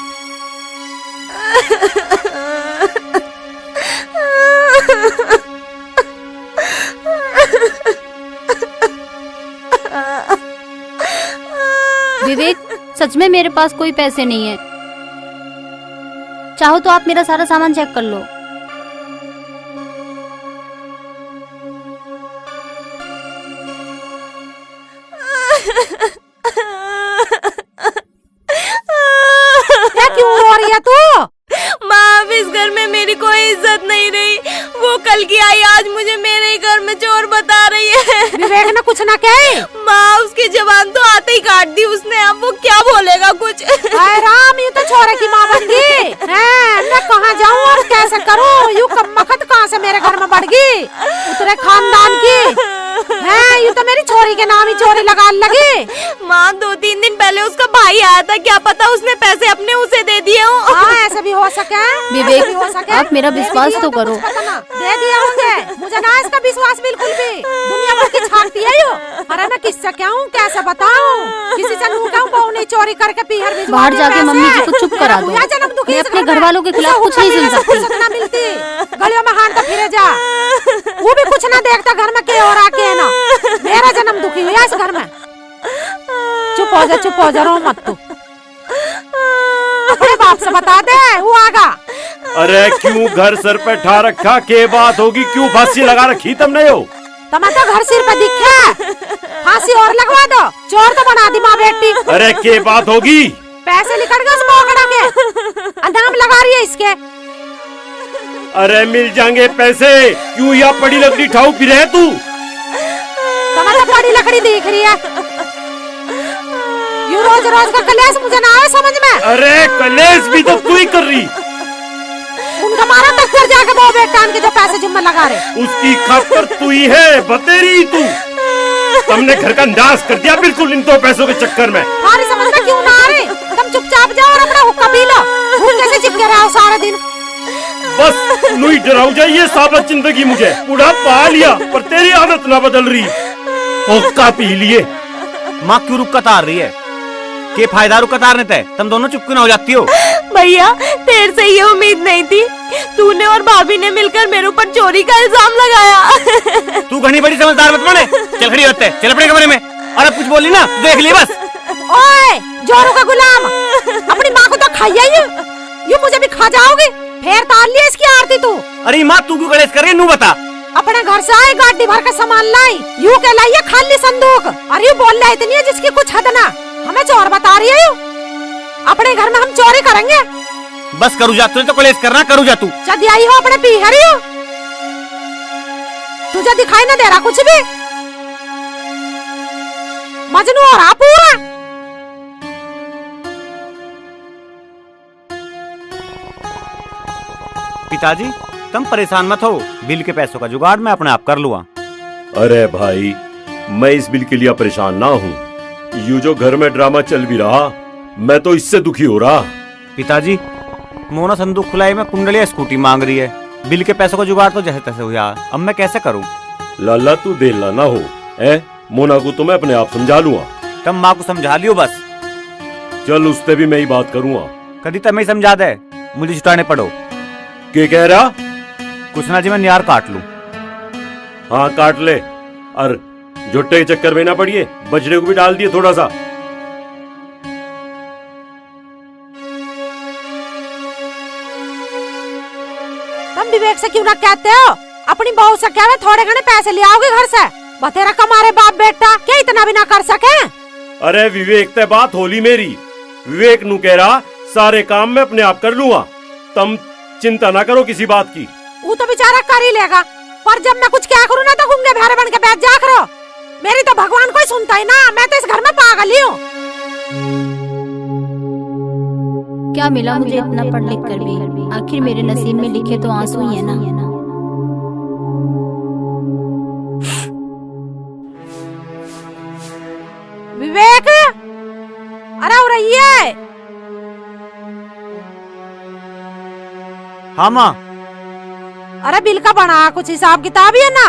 विवेक, सच में मेरे पास कोई पैसे नहीं है। चाहो तो आप मेरा सारा सामान चेक कर लो। क्या क्यों रो रही है तू? माँ, इस घर में मेरी कोई इज्जत नहीं रही। वो कल की आई आज मुझे मेरे ही घर में चोर बता रही है। विवेक ने कुछ ना कहे? माँ, उसकी जबान तो आते ही काट दी उसने, अब वो क्या बोलेगा कुछ। हाय राम, ये तो छोरे की माँ बन गई। मैं कहाँ जाऊँ और कैसे करूँ? यूँ कमबख्त कहाँ से मेरे घर में बढ़ गई, उतरे खानदान की है। ये तो मेरी छोरी के नाम ही चोरी लगा लगी। माँ, 2-3 दिन पहले उसका भाई आया था, क्या पता उसने पैसे अपने उसे दे दिए हो। हाँ, ऐसा भी हो सके। विवेक, आप मेरा विश्वास तो करो। दे दिए होंगे, मुझे ना इसका विश्वास बिल्कुल भी। दुनिया भर की छाटती है यो। अरे मैं किससे क्या हूँ, कैसे बताऊँ? किसी से नू कहूँ, बहू ने चोरी करके पीहर भिजवा बाहर जाके मम्मी जी को चुप करा दो। मैं अपने घर वालों के खिलाफ कुछ नहीं सुन सकती। ना मिलती गलियों में हाथ फिरे जा, वो भी कुछ ना देखता घर में के और आके ना। मेरा जन्म दुखी हुआ इस घर में। चुप हो जा, रो मत तू। बाप से बता दे, वो आगा। अरे क्यों घर सर पे ठा रखा, के बात होगी, क्यों फांसी लगा रखी तुमने हो? तुम्हें तो घर सिर पे दिखे, फांसी और लगवा दो, चोर तो बना दी माँ बेटी। अरे के बात होगी? पैसे निकल गए उस मोकड़ा के, अंदाम लगा रही है इसके। अरे मिल जाएंगे पैसे, क्यों यहाँ पड़ी लकड़ी ठाऊ फिर है तू? तुम्हें तो पड़ी लकड़ी दिख रही है, यू रोज रोज का कलेश मुझे ना आवे समझ में। अरे कलेश भी तो तू ही कर रही। उनका मारा टक्कर जाके वो बेटान के जो पैसे जिम्मे लगा रहे, उसकी खातर तू ही है, बतेरी तू। तुमने घर का नाश कर दिया बिल्कुल इन दो पैसों के चक्कर में। हमारी समझ में क्यों ना आ रही? तुम चुपचाप जाओ और अपना हुक्का पी लो, भूखे से चिपके रहो सारा दिन। बस लुई डराऊ जाइए साबत जिंदगी मुझे, बूढ़ा पा लिया पर तेरी आदत ना बदल रही। हुक्का पी लिए। माँ क्यों रुक कतार रही है? के फायदा रुक कतारने ते? तुम दोनों चुप क्यों ना हो जाती हो? भैया तेरे से ये उम्मीद नहीं थी, तूने और भाभी ने मिलकर मेरे ऊपर चोरी का इल्जाम लगाया। तू घनी बड़ी समझदार मत बने, चल खड़ी होते, चल अपने कमरे में। और अब कुछ बोली ना देख लिए बस। ओए जोरों का गुलाम, अपनी माँ को तो खाइया ही, यू मुझे भी खा जाओगे, फिर तार लिया इसकी आरती तू। अरे माँ तू क्यों कलेश कर रही है, नू बता। अपने घर से आए गाड़ी भर का सामान लाई, यू के लाई खाली संदूक, और यू बोल रहा इतनी है जिसकी कुछ हद ना। हमें चोर बता रही है यू, अपने घर में हम चोरी करेंगे। बस करू जा, तुझे तो कलेश करना, करू जा तू। चल आई हो अपने पीहरी हो, तुझे दिखाई ना दे रहा कुछ भी, मजनू हो रहा पूरा। पिताजी तुम परेशान मत हो, बिल के पैसों का जुगाड़ मैं अपने आप कर लूँगा। अरे भाई मैं इस बिल के लिए परेशान ना हूँ, यू जो घर में ड्रामा चल भी रहा मैं तो इससे दुखी हो रहा। पिताजी मोना संदूक खुलाई में कुंडलिया स्कूटी मांग रही है, बिल के पैसों का जुगाड़ तो जैसे तैसे हुआ, अब मैं कैसे करूँ? लाला तू देला ना हो, मोना को तो मैं अपने आप समझा लूंगा। तुम माँ को समझा लियो बस। चल उससे भी मैं ही बात करूँगा। कभी तब मैं समझा दे, मुझे छुटाने पड़ो। क्या कह रहा? कुछ ना जी मैं नियार काट लूं। हाँ काट ले, और झुट्टे के चक्कर में ना पड़िए, बजरे को भी डाल दिए थोड़ा सा। तुम विवेक से क्यों ना कहते हो? अपनी बहू से कह रहे थोड़े घने पैसे ले आओगे घर से, बतेरा कमारे बाप बेटा क्या इतना भी ना कर सके? अरे विवेक ते बात होली मेरी, विवेक नु कह रहा सारे काम मैं अपने आप कर लूंगा, तुम चिंता ना करो किसी बात की। वो तो बेचारा कर ही लेगा, पर जब मैं कुछ क्या करूँ ना तो गूंगे बहरे बन के बैठ जा करो। मेरी तो भगवान कोई सुनता ही ना, मैं तो इस घर में पागल ही हूँ। क्या मिला मुझे इतना पढ़ लिख कर भी, आखिर मेरे नसीब में लिखे तो आंसू ही है ना। विवेक अरे हो रही है। हाँ माँ। अरे बिल का बना कुछ हिसाब किताब ही है ना?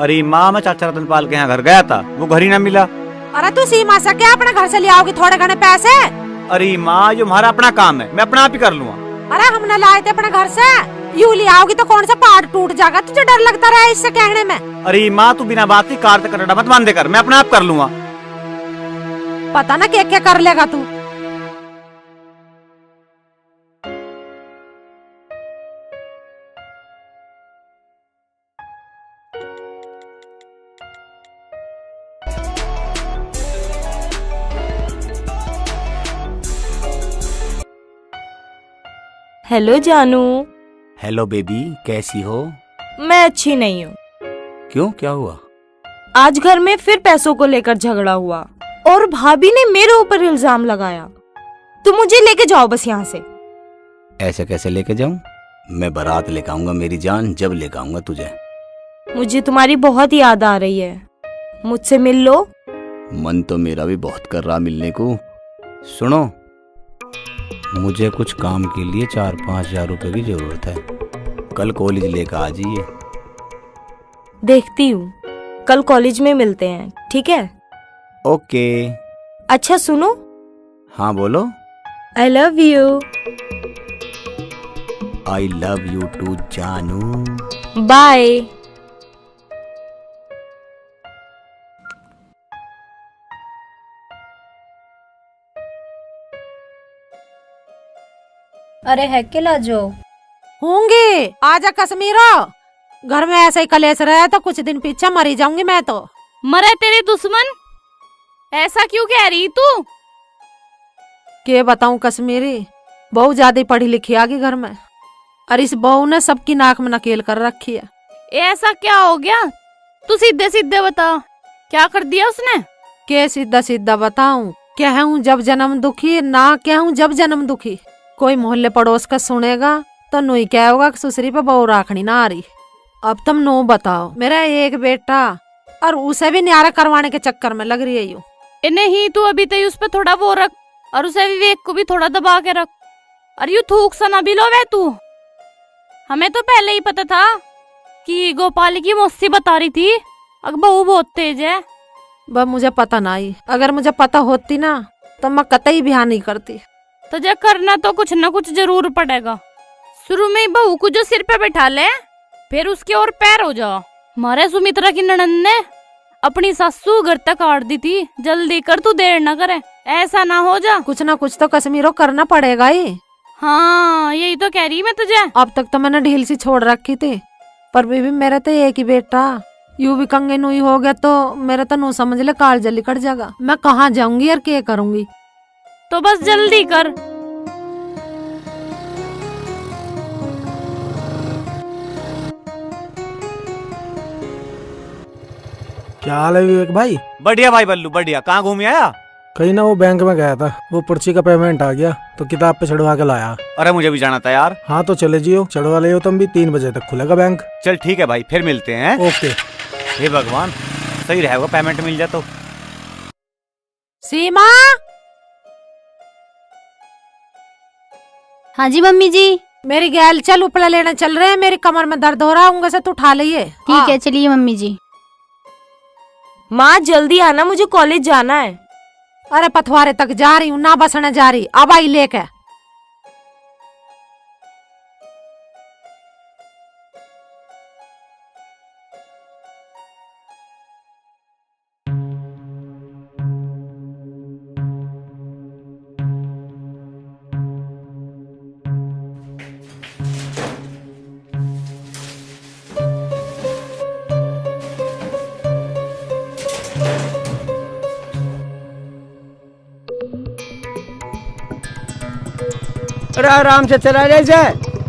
अरे माँ मैं चाचा रतन पाल के यहाँ घर गया था, वो घर ही ना मिला। अरे तू सीमा से क्या अपने घर से ले आओगी थोड़े घने पैसे? अरे माँ जो हमारा अपना काम है, मैं अपना आप ही कर लूँगा। अरे हमने लाए थे अपने घर से, यूं ले आओगी तो कौन सा पार्ट टूट जाएगा, तुझे डर लगता रहा इससे कहने में? अरे माँ तू बिना बात की कार तक कटड़ा मत बांधे कर, मैं अपना आप कर लूँगा। पता ना क्या क्या कर लेगा तू। हेलो जानू। हेलो बेबी, कैसी हो? मैं अच्छी नहीं हूँ। क्यों, क्या हुआ? आज घर में फिर पैसों को लेकर झगड़ा हुआ और भाभी ने मेरे ऊपर इल्जाम लगाया। तुम मुझे लेके जाओ बस यहाँ से। ऐसे कैसे लेके जाऊं? मैं बारात लेकर आऊंगा मेरी जान, जब लेकर आऊंगा तुझे। मुझे तुम्हारी बहुत याद आ रही है, मुझसे मिल लो। मन तो मेरा भी बहुत कर रहा मिलने को। सुनो, मुझे कुछ काम के लिए 4-5 हजार रुपए की जरूरत है, कल कॉलेज लेकर आ जाइए। देखती हूँ, कल कॉलेज में मिलते हैं, ठीक है? ओके। अच्छा सुनो। हाँ बोलो। I love you. I love you too जानू। बाय। अरे है के लाजो होंगे। आजा कश्मीरो, घर में ऐसे ही कलेश रहे तो कुछ दिन पीछे मरी जाऊंगी मैं तो। मरे तेरे दुश्मन, ऐसा क्यों कह रही तू? के बताऊं कश्मीरी, बहू ज्यादा पढ़ी लिखी आ गई घर में, और इस बहू ने सबकी नाक में नकेल कर रखी है। ऐसा क्या हो गया? तू सीधे सीधे बता, क्या कर दिया उसने? के सीधा सीधा बताऊं? कहूं जब जन्म दुखी, ना कहूं जब जन्म दुखी। कोई मोहल्ले पड़ोस का सुनेगा तो नुई कहोगा कि सुसरी पे बहू राखनी ना आ रही। अब तुम नो बताओ, मेरा एक बेटा और उसे भी न्यारा करवाने के चक्कर में लग रही है यूं। इन्हें ही तू अभी तक उस पे थोड़ा वो रख, और उसे विवेक को भी थोड़ा दबा के रख। और यू थूक सा ना भी लो वे तू। हमें तो पहले ही पता था कि गोपाल की मौसी बता रही थी अब बहू बहुत तेज है। बस मुझे पता ना ही, अगर मुझे पता होती ना तो मैं कतई ब्याह नहीं करती। तुझे करना तो कुछ न कुछ जरूर पड़ेगा। शुरू में ही बहू को जो सिर पे बैठा ले, फिर उसके और पैर हो जाओ। हमारे सुमित्रा की ननद ने अपनी सासू घर तक काट दी थी। जल्दी कर, तू देर न करे, ऐसा ना हो जा। कुछ ना कुछ तो कश्मीरों करना पड़ेगा ही। हाँ यही तो कह रही मैं तुझे। अब तक तो मैंने ढील सी छोड़ रखी थी, पर बीबी मेरे तो एक ही बेटा, यूं भी कंगे नुई हो गया तो मेरे तो नू समझ ले काल जल्दी कट जाएगा। मैं कहाँ जाऊंगी और क्या करूंगी? तो बस जल्दी कर। क्या हाल है विवेक भाई? बढ़िया भाई बल्लू बढ़िया। कहाँ घूम आया? कहीं ना वो बैंक में गया था, वो पर्ची का पेमेंट आ गया तो किताब पे चढ़वा के लाया। अरे मुझे भी जाना था यार। हाँ तो चले जियो, चढ़वा ले तुम भी। 3 बजे तक खुलेगा बैंक। चल ठीक है भाई, फिर मिलते हैं। ओके। हे भगवान, सही रहेगा पेमेंट मिल जाए तो। सीमा। हाँ जी मम्मी जी। मेरी गैल चल, उपला लेने चल रहे हैं, मेरी कमर में दर्द हो रहा है, से तू उठा लिए। ठीक है चलिए मम्मी जी। माँ जल्दी आना, मुझे कॉलेज जाना है। अरे पथवारे तक जा रही हूँ, ना बसने जा रही, अब आई लेके। अरे आराम से चला ले से,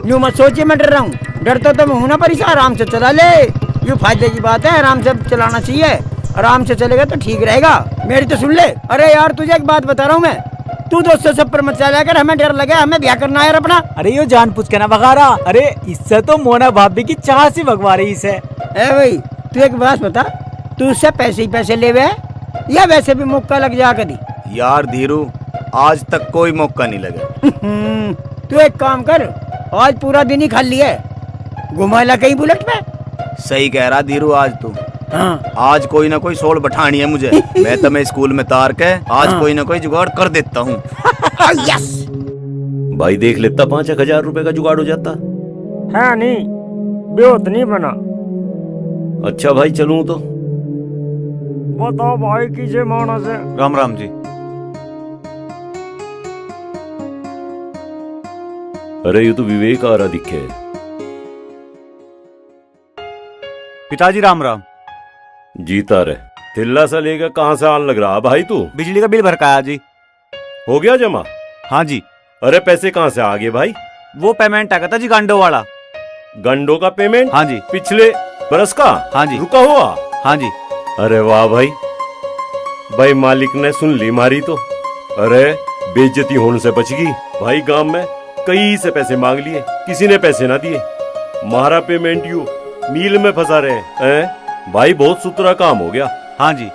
यूं मत सोचिए मैं डर रहा हूँ। डर तो तुम हूं ना, पर इसे आराम से चला ले। ये फायदे की बात है, आराम से चलाना चाहिए। आराम से चलेगा तो ठीक रहेगा। मेरी तो सुन ले। अरे यार तुझे एक बात बता रहा हूँ मैं, तू दोस्तों सब पर मत चला कर, हमें डर लगे, हमें ब्याह करना है यार अपना। अरे यो जान पूछ के ना भगा रहा। अरे इससे तो मोना भाभी की चाह सी भगवा रही इसे। ए भाई तू एक बात बता, तू उससे पैसे ही पैसे ले या वैसे भी मौका लग जा कभी? यार धीरू, आज तक कोई मौका नहीं लगा। तू एक काम कर, आज पूरा दिन ही खाली है, घुमा ला कहीं बुलेट पे। सही कह रहा धीरू, आज तू। हाँ। आज कोई ना कोई सोल बैठानी है मुझे। मैं तुम्हें स्कूल में तार के आज कोई ना कोई जुगाड़ कर देता हूँ। यस भाई देख लेता, 5,000 रुपए का जुगाड़ हो जाता है। नहीं बेहोत नहीं बना। अच्छा भाई चलूं तो? बताओ भाई कीजिए माना से। राम राम जी। अरे ये तो विवेक आ रहा दिखे। पिताजी राम राम। जीता रहे। थिल्ला सा लेकर कहाँ से आने लग रहा भाई तू? बिजली का बिल भर का आया जी। हो गया जमा? हाँ जी। अरे पैसे कहाँ से आ गए भाई? वो पेमेंट आ गया था जी, गांडो वाला। गंडो का पेमेंट? हाँ जी। पिछले बरस का? हाँ जी। रुका हुआ? हाँ जी। अरे वाह भाई, भाई मालिक ने सुन ली मारी तो। अरे बेइज्जती होने से बच गई भाई। गांव में कई से पैसे मांग लिए, किसी ने पैसे ना दिए। मारा पेमेंट यू मील में फंसा रहे हैं भाई। बहुत सुथरा काम हो गया। हाँ जी,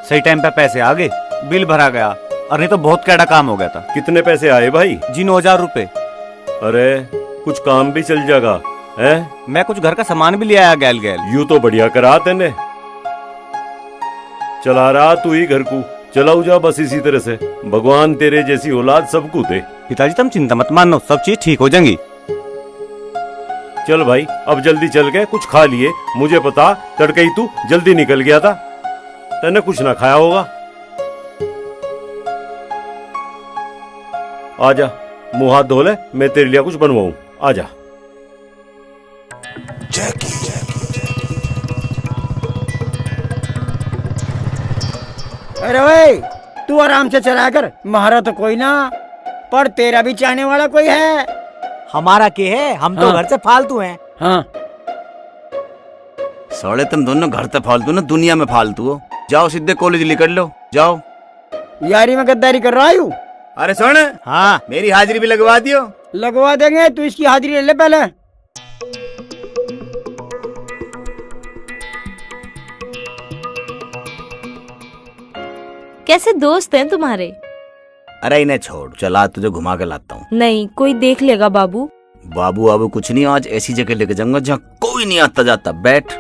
सही टाइम पे पैसे आ गए, बिल भरा गया, और नहीं तो बहुत कैड़ा काम हो गया था। कितने पैसे आए भाई? जी 9,000 रुपए। अरे कुछ काम भी चल जाएगा है? मैं कुछ घर का सामान भी ले आया गैल गैल। यू तो बढ़िया करा तेने। चला रहा तू ही घर को, चलाऊ जा बस इसी तरह से। भगवान तेरे जैसी औलाद सबको दे। पिताजी तुम चिंता मत मानो, सब चीज ठीक हो जाएंगी। चल भाई अब जल्दी चल के कुछ खा लिए। मुझे पता तड़के ही तू जल्दी निकल गया था, तेने कुछ ना खाया होगा। आजा मुंह हाथ धो ले, मैं तेरे लिए कुछ बनवाऊं। आजा। अरे भाई तू आराम से चला कर, महारा तो कोई ना, पर तेरा भी चाहने वाला कोई है। हमारा के है, हम तो घर से फालतू हैं। हाँ साले तुम दोनों घर से फालतू ना, दुनिया में फालतू हो। जाओ सीधे कॉलेज निकल लो, जाओ। यारी में गद्दारी कर रहा हूँ। अरे सुन, हाँ मेरी हाजिरी भी लगवा दियो। लगवा देंगे, तू इसकी हाजिरी ले ले पहले। कैसे दोस्त हैं तुम्हारे? अरे इन्हें छोड़, चला तुझे घुमा के लाता हूँ। नहीं, कोई देख लेगा बाबू। बाबू बाबू कुछ नहीं, आज ऐसी जगह लेके जाऊंगा जहाँ कोई नहीं आता जाता। बैठ।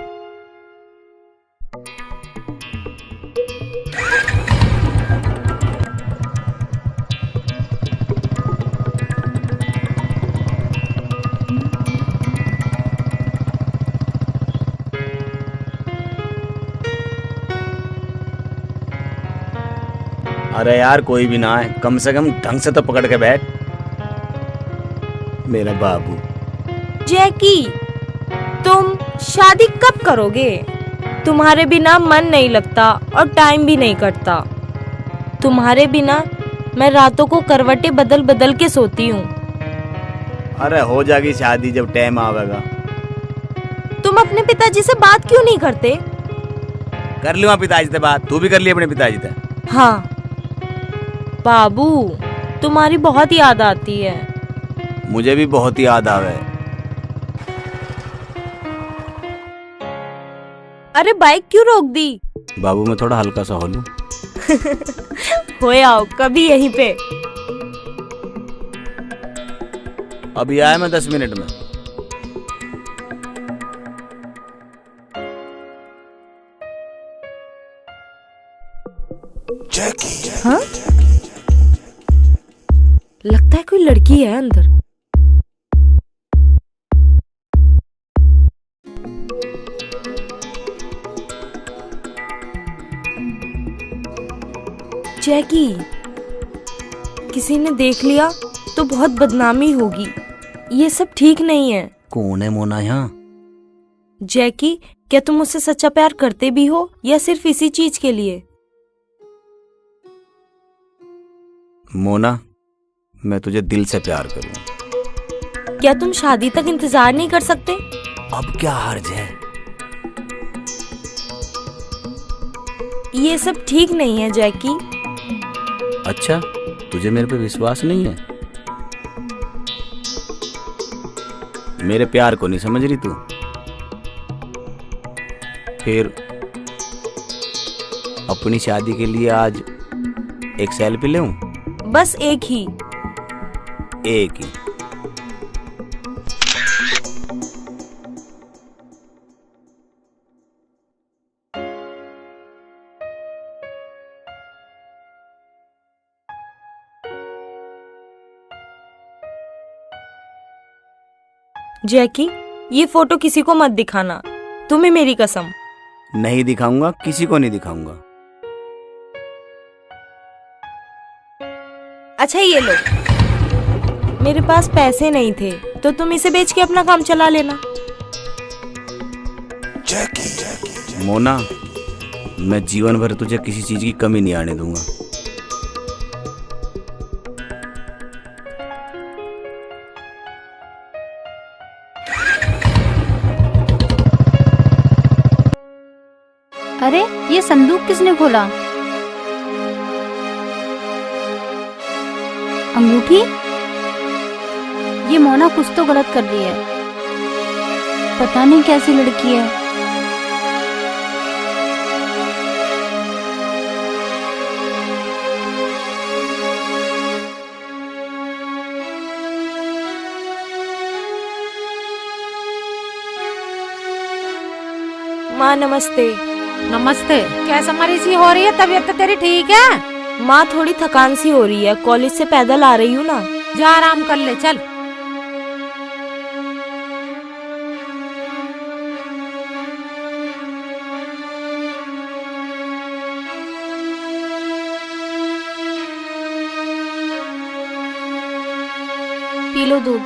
अरे यार कोई भी ना है, कम से कम ढंग से तो पकड़ के बैठ मेरा बाबू। जैकी, तुम शादी कब करोगे? तुम्हारे बिना मन नहीं लगता और टाइम भी नहीं कटता। तुम्हारे बिना मैं रातों को करवटें बदल बदल के सोती हूँ। अरे हो जाएगी शादी जब टाइम आवेगा। तुम अपने पिताजी से बात क्यों नहीं करते? कर लूँगा पिताजी से बात, तू भी कर लिया अपने पिताजी से। हाँ बाबू, तुम्हारी बहुत याद आती है। मुझे भी बहुत याद आवे। अरे बाइक क्यों रोक दी? बाबू मैं थोड़ा हल्का सा हो लूं। हो आओ कभी यहीं पे। अभी आया मैं 10 मिनट में। हाँ? लगता है कोई लड़की है अंदर। जैकी, किसी ने देख लिया तो बहुत बदनामी होगी। ये सब ठीक नहीं है। कौन है मोना यहाँ? जैकी, क्या तुम मुझसे सच्चा प्यार करते भी हो या सिर्फ इसी चीज के लिए? मोना, मैं तुझे दिल से प्यार करूँ। क्या तुम शादी तक इंतजार नहीं कर सकते? अब क्या हर्ज है? ये सब ठीक नहीं है जैकी। अच्छा, तुझे मेरे पे विश्वास नहीं है? मेरे प्यार को नहीं समझ रही तू? फिर अपनी शादी के लिए आज एक सेल्फी ले लूं? बस एक ही। एक ही। जैकी, ये फोटो किसी को मत दिखाना, तुम्हें मेरी कसम। नहीं दिखाऊंगा, किसी को नहीं दिखाऊंगा। अच्छा ये लो, मेरे पास पैसे नहीं थे तो तुम इसे बेच के अपना काम चला लेना। मोना, मैं जीवन भर तुझे किसी चीज की कमी नहीं आने दूंगा। अरे ये संदूक किसने खोला? अंगूठी? ये मोना कुछ तो गलत कर रही है। पता नहीं कैसी लड़की है। माँ नमस्ते। नमस्ते। कैसा मरीज सी हो रही है? तबीयत तो तेरी ठीक है? माँ थोड़ी थकान सी हो रही है, कॉलेज से पैदल आ रही हूँ ना। जा आराम कर ले, चल। पी लो दूध।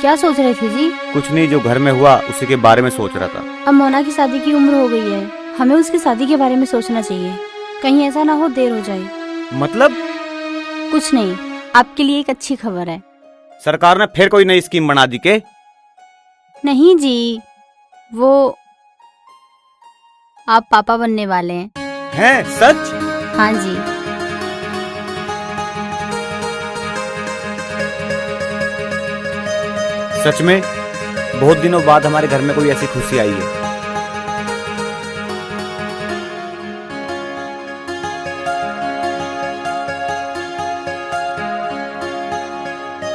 क्या सोच रहे थे जी? कुछ नहीं, जो घर में हुआ उसी के बारे में सोच रहा था। अब मोना की शादी की उम्र हो गई है, हमें उसकी शादी के बारे में सोचना चाहिए। कहीं ऐसा ना हो देर हो जाए। मतलब? कुछ नहीं, आपके लिए एक अच्छी खबर है। सरकार ने फिर कोई नई स्कीम बना दी के? नहीं जी, वो आप पापा बनने वाले हैं। हैं? सच? हाँ जी। सच में? बहुत दिनों बाद हमारे घर में कोई ऐसी खुशी आई है।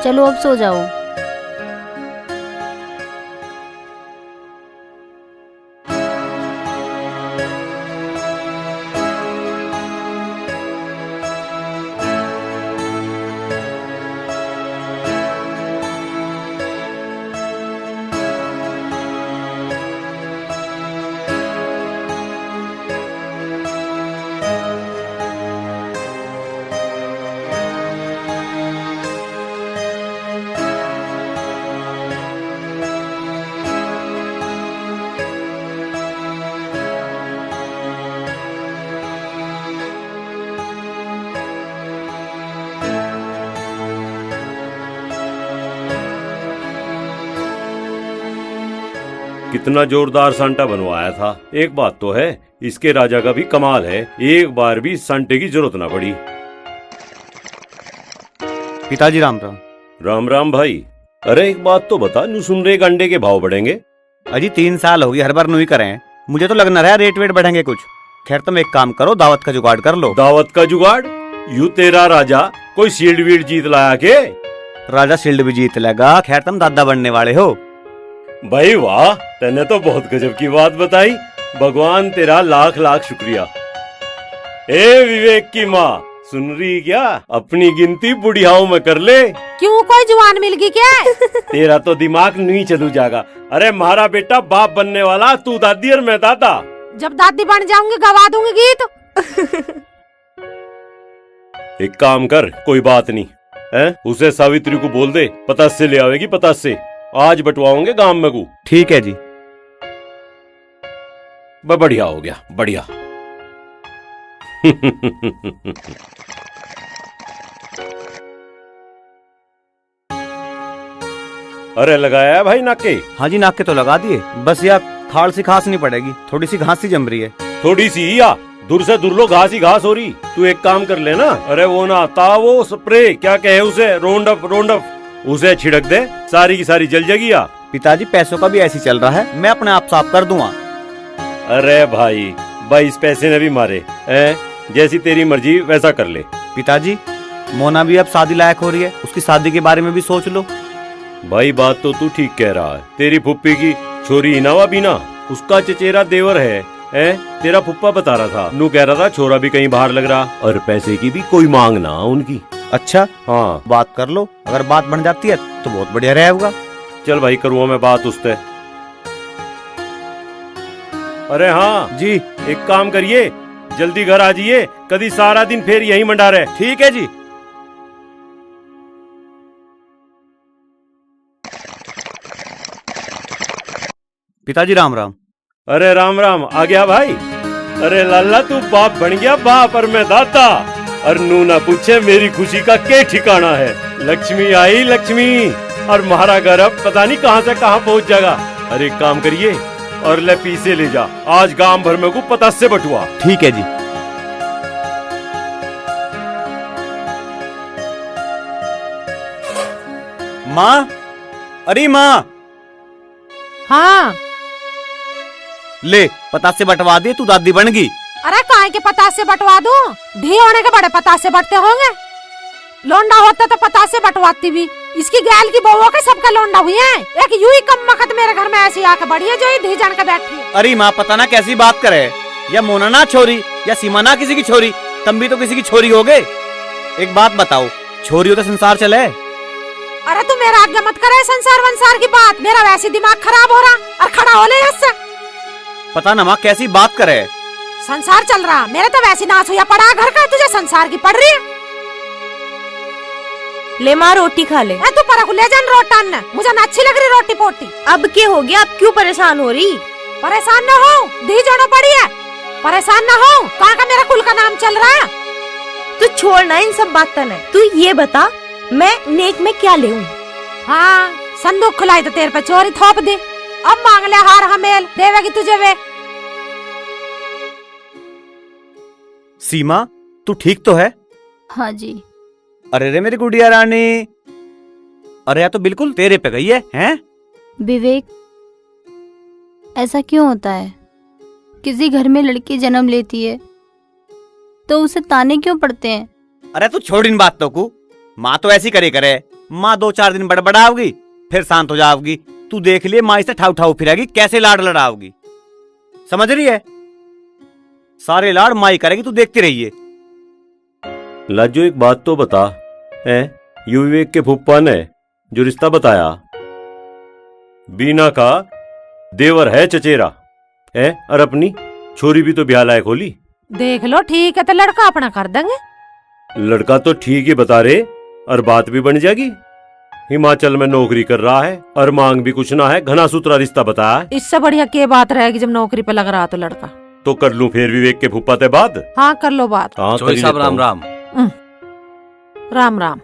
चलो अब सो जाओ। कितना जोरदार सांटा बनवाया था। एक बात तो है, इसके राजा का भी कमाल है, एक बार भी सांटे की जरूरत ना पड़ी। पिताजी राम राम। राम राम भाई। अरे एक बात तो बता, न्यू सुन रहे अंडे के भाव बढ़ेंगे? अजी 3 साल हो गए, हर बार न्यू ही करें। मुझे तो लग ना रहा है रेट वेट बढ़ेंगे कुछ। खैर तुम एक काम करो, दावत का जुगाड़ कर लो। दावत का जुगाड़? यू तेरा राजा कोई शील्ड वील्ड जीत लाया के? राजा शील्ड भी जीत लेगा। खैर तुम दादा बनने वाले हो। भाई वाह, तने तो बहुत गजब की बात बताई। भगवान तेरा लाख लाख शुक्रिया। ए विवेक की माँ, सुन रही क्या? अपनी गिनती बुढ़ियाओं में कर ले। क्यों, कोई जवान मिल गई क्या? तेरा तो दिमाग नहीं चलू जाएगा। अरे हमारा बेटा बाप बनने वाला, तू दादी और मैं दादा। जब दादी बन जाऊंगी गवा दूंगी गीत। एक काम कर, कोई बात नहीं है, उसे सावित्री को बोल दे पतासे ले आवेगी। पतासे आज बटवाओगे गांव में को। ठीक है जी। बढ़िया हो गया, बढ़िया। अरे लगाया है भाई नाके? हाँ जी, नाके तो लगा दिए, बस यार खाल सी घास नहीं पड़ेगी, थोड़ी सी घास सी जम रही है। थोड़ी सी या दूर से दूर लो, घास ही घास हो रही। तू एक काम कर लेना, अरे वो ना आता वो स्प्रे, क्या कहे उसे, रोंडअप, उसे छिड़क दे, सारी की सारी जल जाएगी। या पिताजी पैसों का भी ऐसी चल रहा है, मैं अपने आप साफ कर दूंगा। अरे भाई 22 पैसे ने भी मारे हैं, जैसी तेरी मर्जी वैसा कर ले। पिताजी मोना भी अब शादी लायक हो रही है, उसकी शादी के बारे में भी सोच लो। भाई बात तो तू ठीक कह रहा है। तेरी फुप्पी की छोरी इनावा बीना, उसका चचेरा देवर है। तेरा फुप्पा बता रहा था, नू कह रहा था छोरा भी कहीं बाहर लग रहा, और पैसे की भी कोई मांग ना उनकी। अच्छा हाँ, बात कर लो, अगर बात बन जाती है तो बहुत बढ़िया रहेगा। चल भाई करूँगा मैं बात उससे। अरे हाँ जी, एक काम करिए, जल्दी घर आ जाइए, कभी सारा दिन फिर यही मंडा रहे। ठीक है जी। पिताजी राम राम। अरे राम राम, आ गया भाई। अरे लाला तू बाप बन गया, बाप और मैं दादा। और नू ना पूछे मेरी खुशी का क्या ठिकाना है। लक्ष्मी आई लक्ष्मी, और हमारा घर अब पता नहीं कहां से कहां पहुंच जाएगा। अरे एक काम करिए और ले पीसे ले जा, आज गांव भर में को पता से बटुआ। ठीक है जी। माँ, अरे माँ। हाँ ले पतासे बंटवा दे, तू दादी बन गई। अरे काहे के पतासे बंटवा दूं? धी होने के बड़े पतासे बंटते होंगे। लोंडा होता तो पतासे बंटवाती भी। इसकी गैल की बहू के सबका लोंडा हुई है। एक यूं ही कम मखत मेरे घर में ऐसी आके बढ़ी है जो ही धी जान के बैठी है। अरे माँ पता ना कैसी बात करे, या मोना ना छोरी या सीमा ना किसी की छोरी, तुम भी तो किसी की छोरी हो गए। एक बात बताओ, छोरी हो तो संसार चले। अरे तू मेरा आज्ञा मत करे संसार वंसार की बात, मेरा वैसे दिमाग खराब हो रहा और खड़ा हो ले इससे। पता ना माँ कैसी बात करे, संसार चल रहा, मेरे तो वैसे नाच हुआ पड़ा घर का, तुझे संसार की पड़ रही है। ले माँ रोटी खा ले। तू पर को ले जान रोटन, मुझे ना अच्छी लग रही रोटी पोटी। अब क्या हो गया, अब क्यों परेशान हो रही? परेशान न हो, धी जोड़ो पड़ी है। परेशान न हो, कहाँ का मेरा कुल का नाम चल रहा है। तू छोड़ना इन सब बातें न, तू ये बता मैं नेक में क्या ले? हाँ, संदूक खुलाई तो तेरे पे चोरी थोप दे, अब मांग ले हार हमेल, देवेगी तुझे वे। सीमा तू ठीक तो है? हाँ जी। अरे रे मेरी गुड़िया रानी, अरे यार तो बिल्कुल तेरे पे गई है, हैं? विवेक, ऐसा क्यों होता है? किसी घर में लड़की जन्म लेती है तो उसे ताने क्यों पड़ते हैं? अरे तू छोड़ इन बातों को, माँ तो ऐसी करे करे, माँ 2-4 दिन बड़बड़ाओगी फिर शांत हो जाओगी। तू देख लिए माँ इसे ठाउ ठाउ फिरेगी, कैसे लाड लड़ाओगी, समझ रही है? सारे लाड माई करेगी, तू देखती रहिए। लाजो एक बात तो बता, यू विवेक के फूफा ने जो रिश्ता बताया, बीना का देवर है चचेरा है, और अपनी छोरी भी तो ब्याह लायक होली। देख लो ठीक है तो लड़का अपना कर देंगे। लड़का तो ठीक ही बता रहे, और बात भी बन जाएगी। हिमाचल में नौकरी कर रहा है और मांग भी कुछ ना है, घना सूत्रा रिश्ता बताया है। इससे बढ़िया क्या बात रहेगी जब नौकरी पे लग रहा तो लड़का। तो कर लूं फिर विवेक के फूफा ते बात? हाँ कर लो बात। हाँ चोई साहब राम राम। राम राम।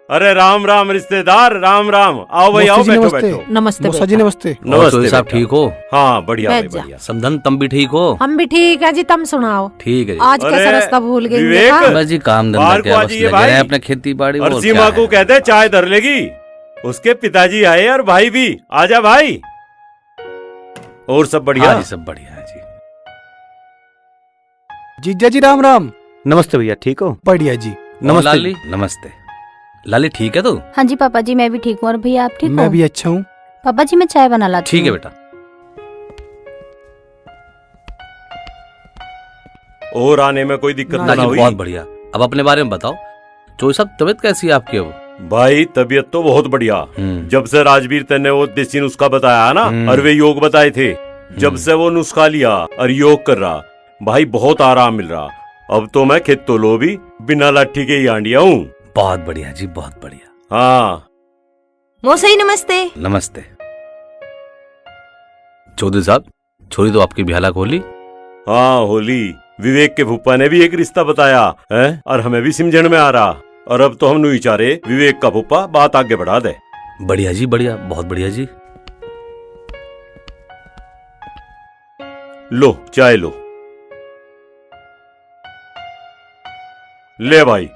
अरे राम राम रिश्तेदार, राम राम। आओ भाई आओ, बैठो बैठो। नमस्ते मौसा जी नमस्ते। चोई साहब ठीक हो? हाँ बढ़िया भाई बैठ जा। बढ़िया। समधन तुम भी ठीक हो? हम भी ठीक है जी, तुम सुनाओ। ठीक है जी। आज कैसा रास्ता भूल गई? विवेक, बस जी काम धंधा बाहर क्या को आ बस जाइए लगे भाई। हैं अपने खेती बाड़ी और और सीमा क्या को है। कहते चाय धर लेगी, उसके पिताजी आए और भाई भी। आजा भाई। और सब बढ़िया? हाँ जी सब बढ़िया है जी। जीजा जी राम राम। नमस्ते भैया, ठीक हो? बढ़िया जी। नमस्ते लाली। नमस्ते लाली, ठीक है तू? हाँ जी पापा जी, मैं भी ठीक हूँ। और भैया आप ठीक हो? मैं भी अच्छा हूँ पापा जी, मैं चाय बना लाती ठीक है हूँ। बेटा। और आने में कोई दिक्कत ना जी हुई? बहुत बढ़िया। अब अपने बारे में बताओ, चोई साहब तबीयत कैसी है आपकी अब? भाई तबीयत तो बहुत बढ़िया। जब से राजवीर तेने वो देसी नुस्खा बताया ना, और वे योग बताए थे, जब से वो नुस्खा लिया और योग कर रहा, भाई बहुत आराम मिल रहा। अब तो मैं खेत तो लो भी बिना लाठी के ही आंडिया हूँ। बहुत बढ़िया जी, बहुत बढ़िया। हाँ मौसी नमस्ते। नमस्ते। चौधरी साहब, छोरी तो आपकी ब्याह होली? हाँ होली। विवेक के फूफा ने भी एक रिश्ता बताया है, और हमें भी सिमझन में आ रहा। और अब तो हम नु चारे विवेक का फूफा बात आगे बढ़ा दे। बढ़िया जी बढ़िया, बहुत बढ़िया जी। लो चाय लो। ले भाई।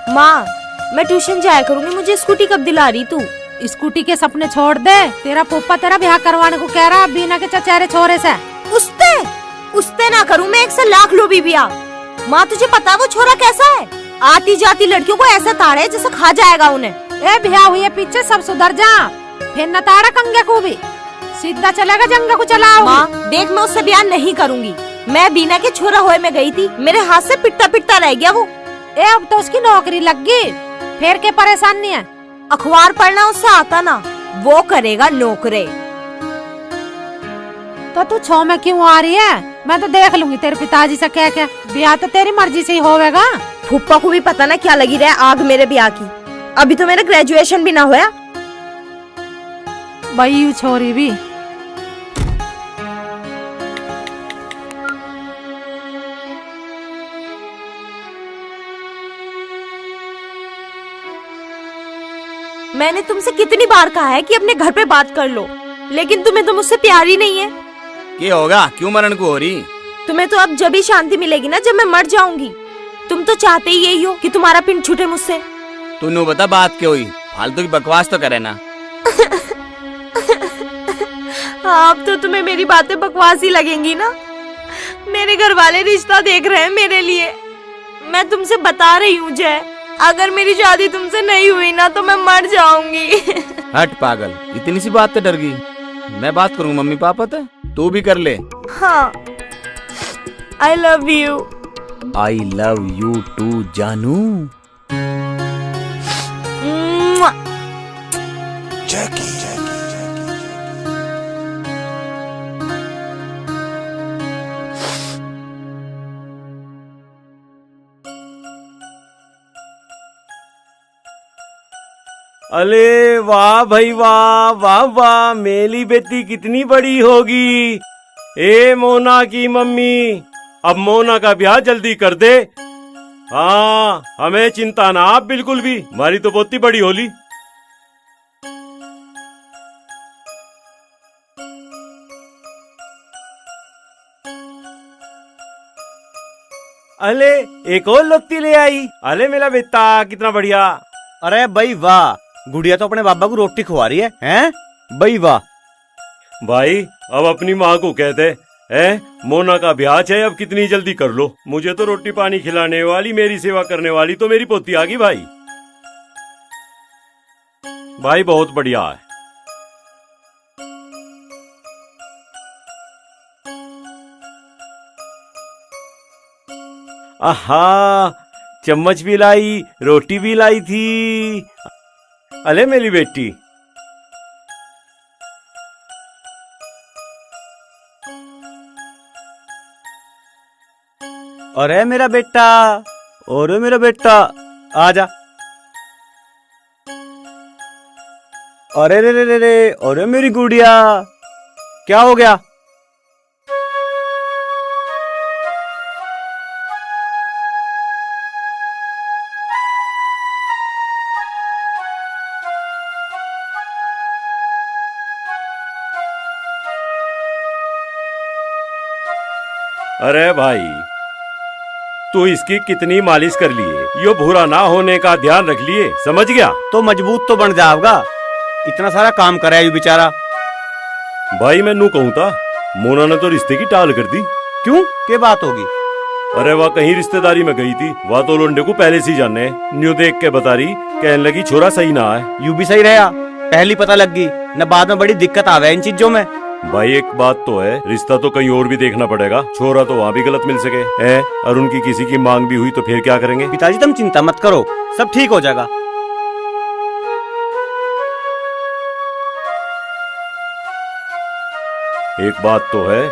माँ मैं ट्यूशन जाया करूंगी, मुझे स्कूटी कब दिला रही तू? स्कूटी के सपने छोड़ दे, तेरा पोपा तेरा ब्याह करवाने को कह रहा बीना के चचेरे छोरे से। उसते ना करूं मैं 100 लाख लोभी ब्याह। माँ तुझे पता वो छोरा कैसा है? आती जाती लड़कियों को ऐसा ताड़े जैसे खा जाएगा उन्हें। ए ब्याह हुई पीछे सब सुधर जा, फिर न ताड़ा कंगे को भी, सीधा चलेगा जंगा को चलाओ। माँ देख मैं उससे ब्याह नहीं करूंगी। मैं बीना के छोरा होए में गई थी, मेरे हाथ से पिटता पिटता रह गया वो। अब तो उसकी नौकरी लग गई, फिर के परेशानी है। अखबार पढ़ना उससे आता ना, वो करेगा नौकरी। तो तू छो में क्यों आ रही है? मैं तो देख लूंगी तेरे पिताजी से कह के, ब्याह तो तेरी मर्जी से ही होवेगा। फूफा को भी पता ना क्या लगी रहे आग मेरे ब्याह की। अभी तो मेरा ग्रेजुएशन भी ना होया। भाई यू छोरी भी मैंने तुमसे कितनी बार कहा है कि अपने घर पे बात कर लो, लेकिन तुम्हें तो मुझसे प्यार ही नहीं है। क्या होगा, क्यों मरण को हो रही? तुम्हें तो अब जब ही शांति मिलेगी ना, जब मैं मर जाऊंगी। तुम तो चाहते ही यही हो कि तुम्हारा पिंड छूटे मुझसे। तू नु बता बात क्या हुई, फालतू की बकवास तो करे ना। हाँ, अब तो तुम्हें मेरी बातें बकवास ही लगेंगी ना। मेरे घर वाले रिश्ता देख रहे हैं मेरे लिए। मैं तुमसे बता रही हूँ जय, अगर मेरी शादी तुमसे नहीं हुई ना तो मैं मर जाऊंगी। हट पागल, इतनी सी बात से डर गई। मैं बात करूँ मम्मी पापा से, तू भी कर ले। हाँ, I love you. I love you too जानू। अरे वाह भाई वाह, वाह वाह, मेरी बेटी कितनी बड़ी होगी। ए मोना की मम्मी, अब मोना का ब्याह जल्दी कर दे। हाँ, हमें चिंता ना आप बिल्कुल भी, हमारी तो बहुत ही बड़ी होली। अले एक और लोती ले आई। अले मेरा बेटा कितना बढ़िया। अरे भाई वाह, गुड़िया तो अपने बाबा को रोटी खवा रही है, हैं? भाई वाह। भाई अब अपनी माँ को कहते हैं, मोना का ब्याह है, अब कितनी जल्दी कर लो। मुझे तो रोटी पानी खिलाने वाली, मेरी सेवा करने वाली तो मेरी पोती आ गई। भाई भाई बहुत बढ़िया है। आहा, चम्मच भी लाई, रोटी भी लाई थी। अले मेरी बेटी, अरे मेरा बेटा, और मेरा बेटा आजा। अरे रे रे रे रे, अरे मेरी गुड़िया, क्या हो गया? अरे भाई तू इसकी कितनी मालिश कर लिए, यो भूरा ना होने का ध्यान रख लिए, समझ गया? तो मजबूत तो बन जाएगा। इतना सारा काम कर रहा है ये बेचारा। भाई मैं नू कहूँ था, मोना ने तो रिश्ते की टाल कर दी। क्यों, क्या बात होगी? अरे वह कहीं रिश्तेदारी में गई थी, वह तो लोंडे को पहले से ही जाने। न्यू देख के बता रही, कहने लगी छोरा सही ना है। यू भी सही रहा, पहली पता लग गई न, बाद में बड़ी दिक्कत आवे इन चीजों में। भाई एक बात तो है, रिश्ता तो कहीं और भी देखना पड़ेगा। छोरा तो वहाँ भी गलत मिल सके है, और उनकी किसी की मांग भी हुई तो फिर क्या करेंगे? पिताजी तुम चिंता मत करो, सब ठीक हो जाएगा। एक बात तो है,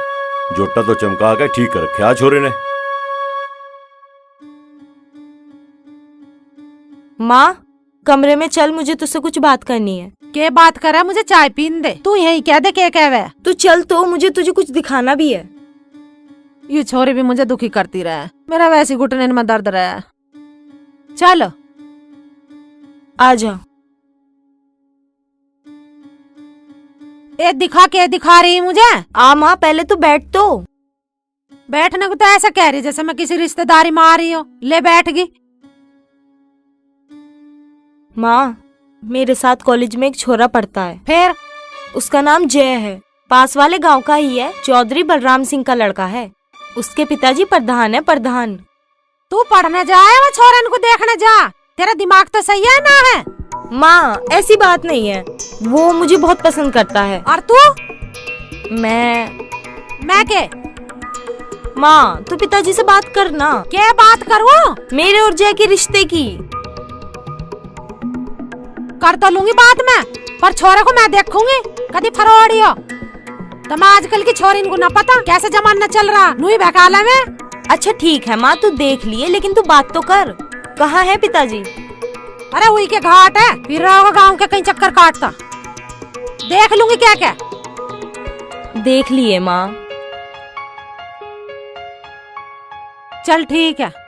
जोटा तो चमका के ठीक कर रखा छोरे ने। माँ, कमरे में चल, मुझे तुझसे कुछ बात करनी है। क्या बात कर रहा है? मुझे चाय पीन दे। तू यही कह दे क्या कहवे। तू चल तो, मुझे तुझे कुछ दिखाना भी है। ये छोरी भी मुझे दुखी करती रहे, मेरा वैसे घुटने में दर्द रहा। चल आ जा। ये दिखा के दिखा रही मुझे? आ माँ, पहले तो बैठ तो। बैठने को तो ऐसा कह रही जैसे मैं किसी रिश्तेदारी में आ रही हूँ। ले बैठ गई। माँ, मेरे साथ कॉलेज में एक छोरा पढ़ता है। फिर? उसका नाम जय है, पास वाले गांव का ही है। चौधरी बलराम सिंह का लड़का है। उसके पिताजी प्रधान है, प्रधान। तू पढ़ने जाए वो छोरन को देखने जा? तेरा दिमाग तो सही है ना? है माँ, ऐसी बात नहीं है, वो मुझे बहुत पसंद करता है। और तू? मैं के? माँ, तू पिताजी से बात करना। क्या बात करूँ? मेरे और जय के रिश्ते की। कर तो लूंगी बात में, पर छोरे को मैं देखूंगी कभी फरोड़ी हो तो। मैं आजकल की छोरी को ना पता कैसे जमाना चल रहा, नूही बहकाला में। अच्छा ठीक है माँ, तू देख लिए, लेकिन तू बात तो कर। कहाँ है पिताजी? अरे वही के घाट है, फिर रहोगा गाँव के कहीं चक्कर काटता। देख लूंगी क्या क्या। देख लिए माँ। चल ठीक है।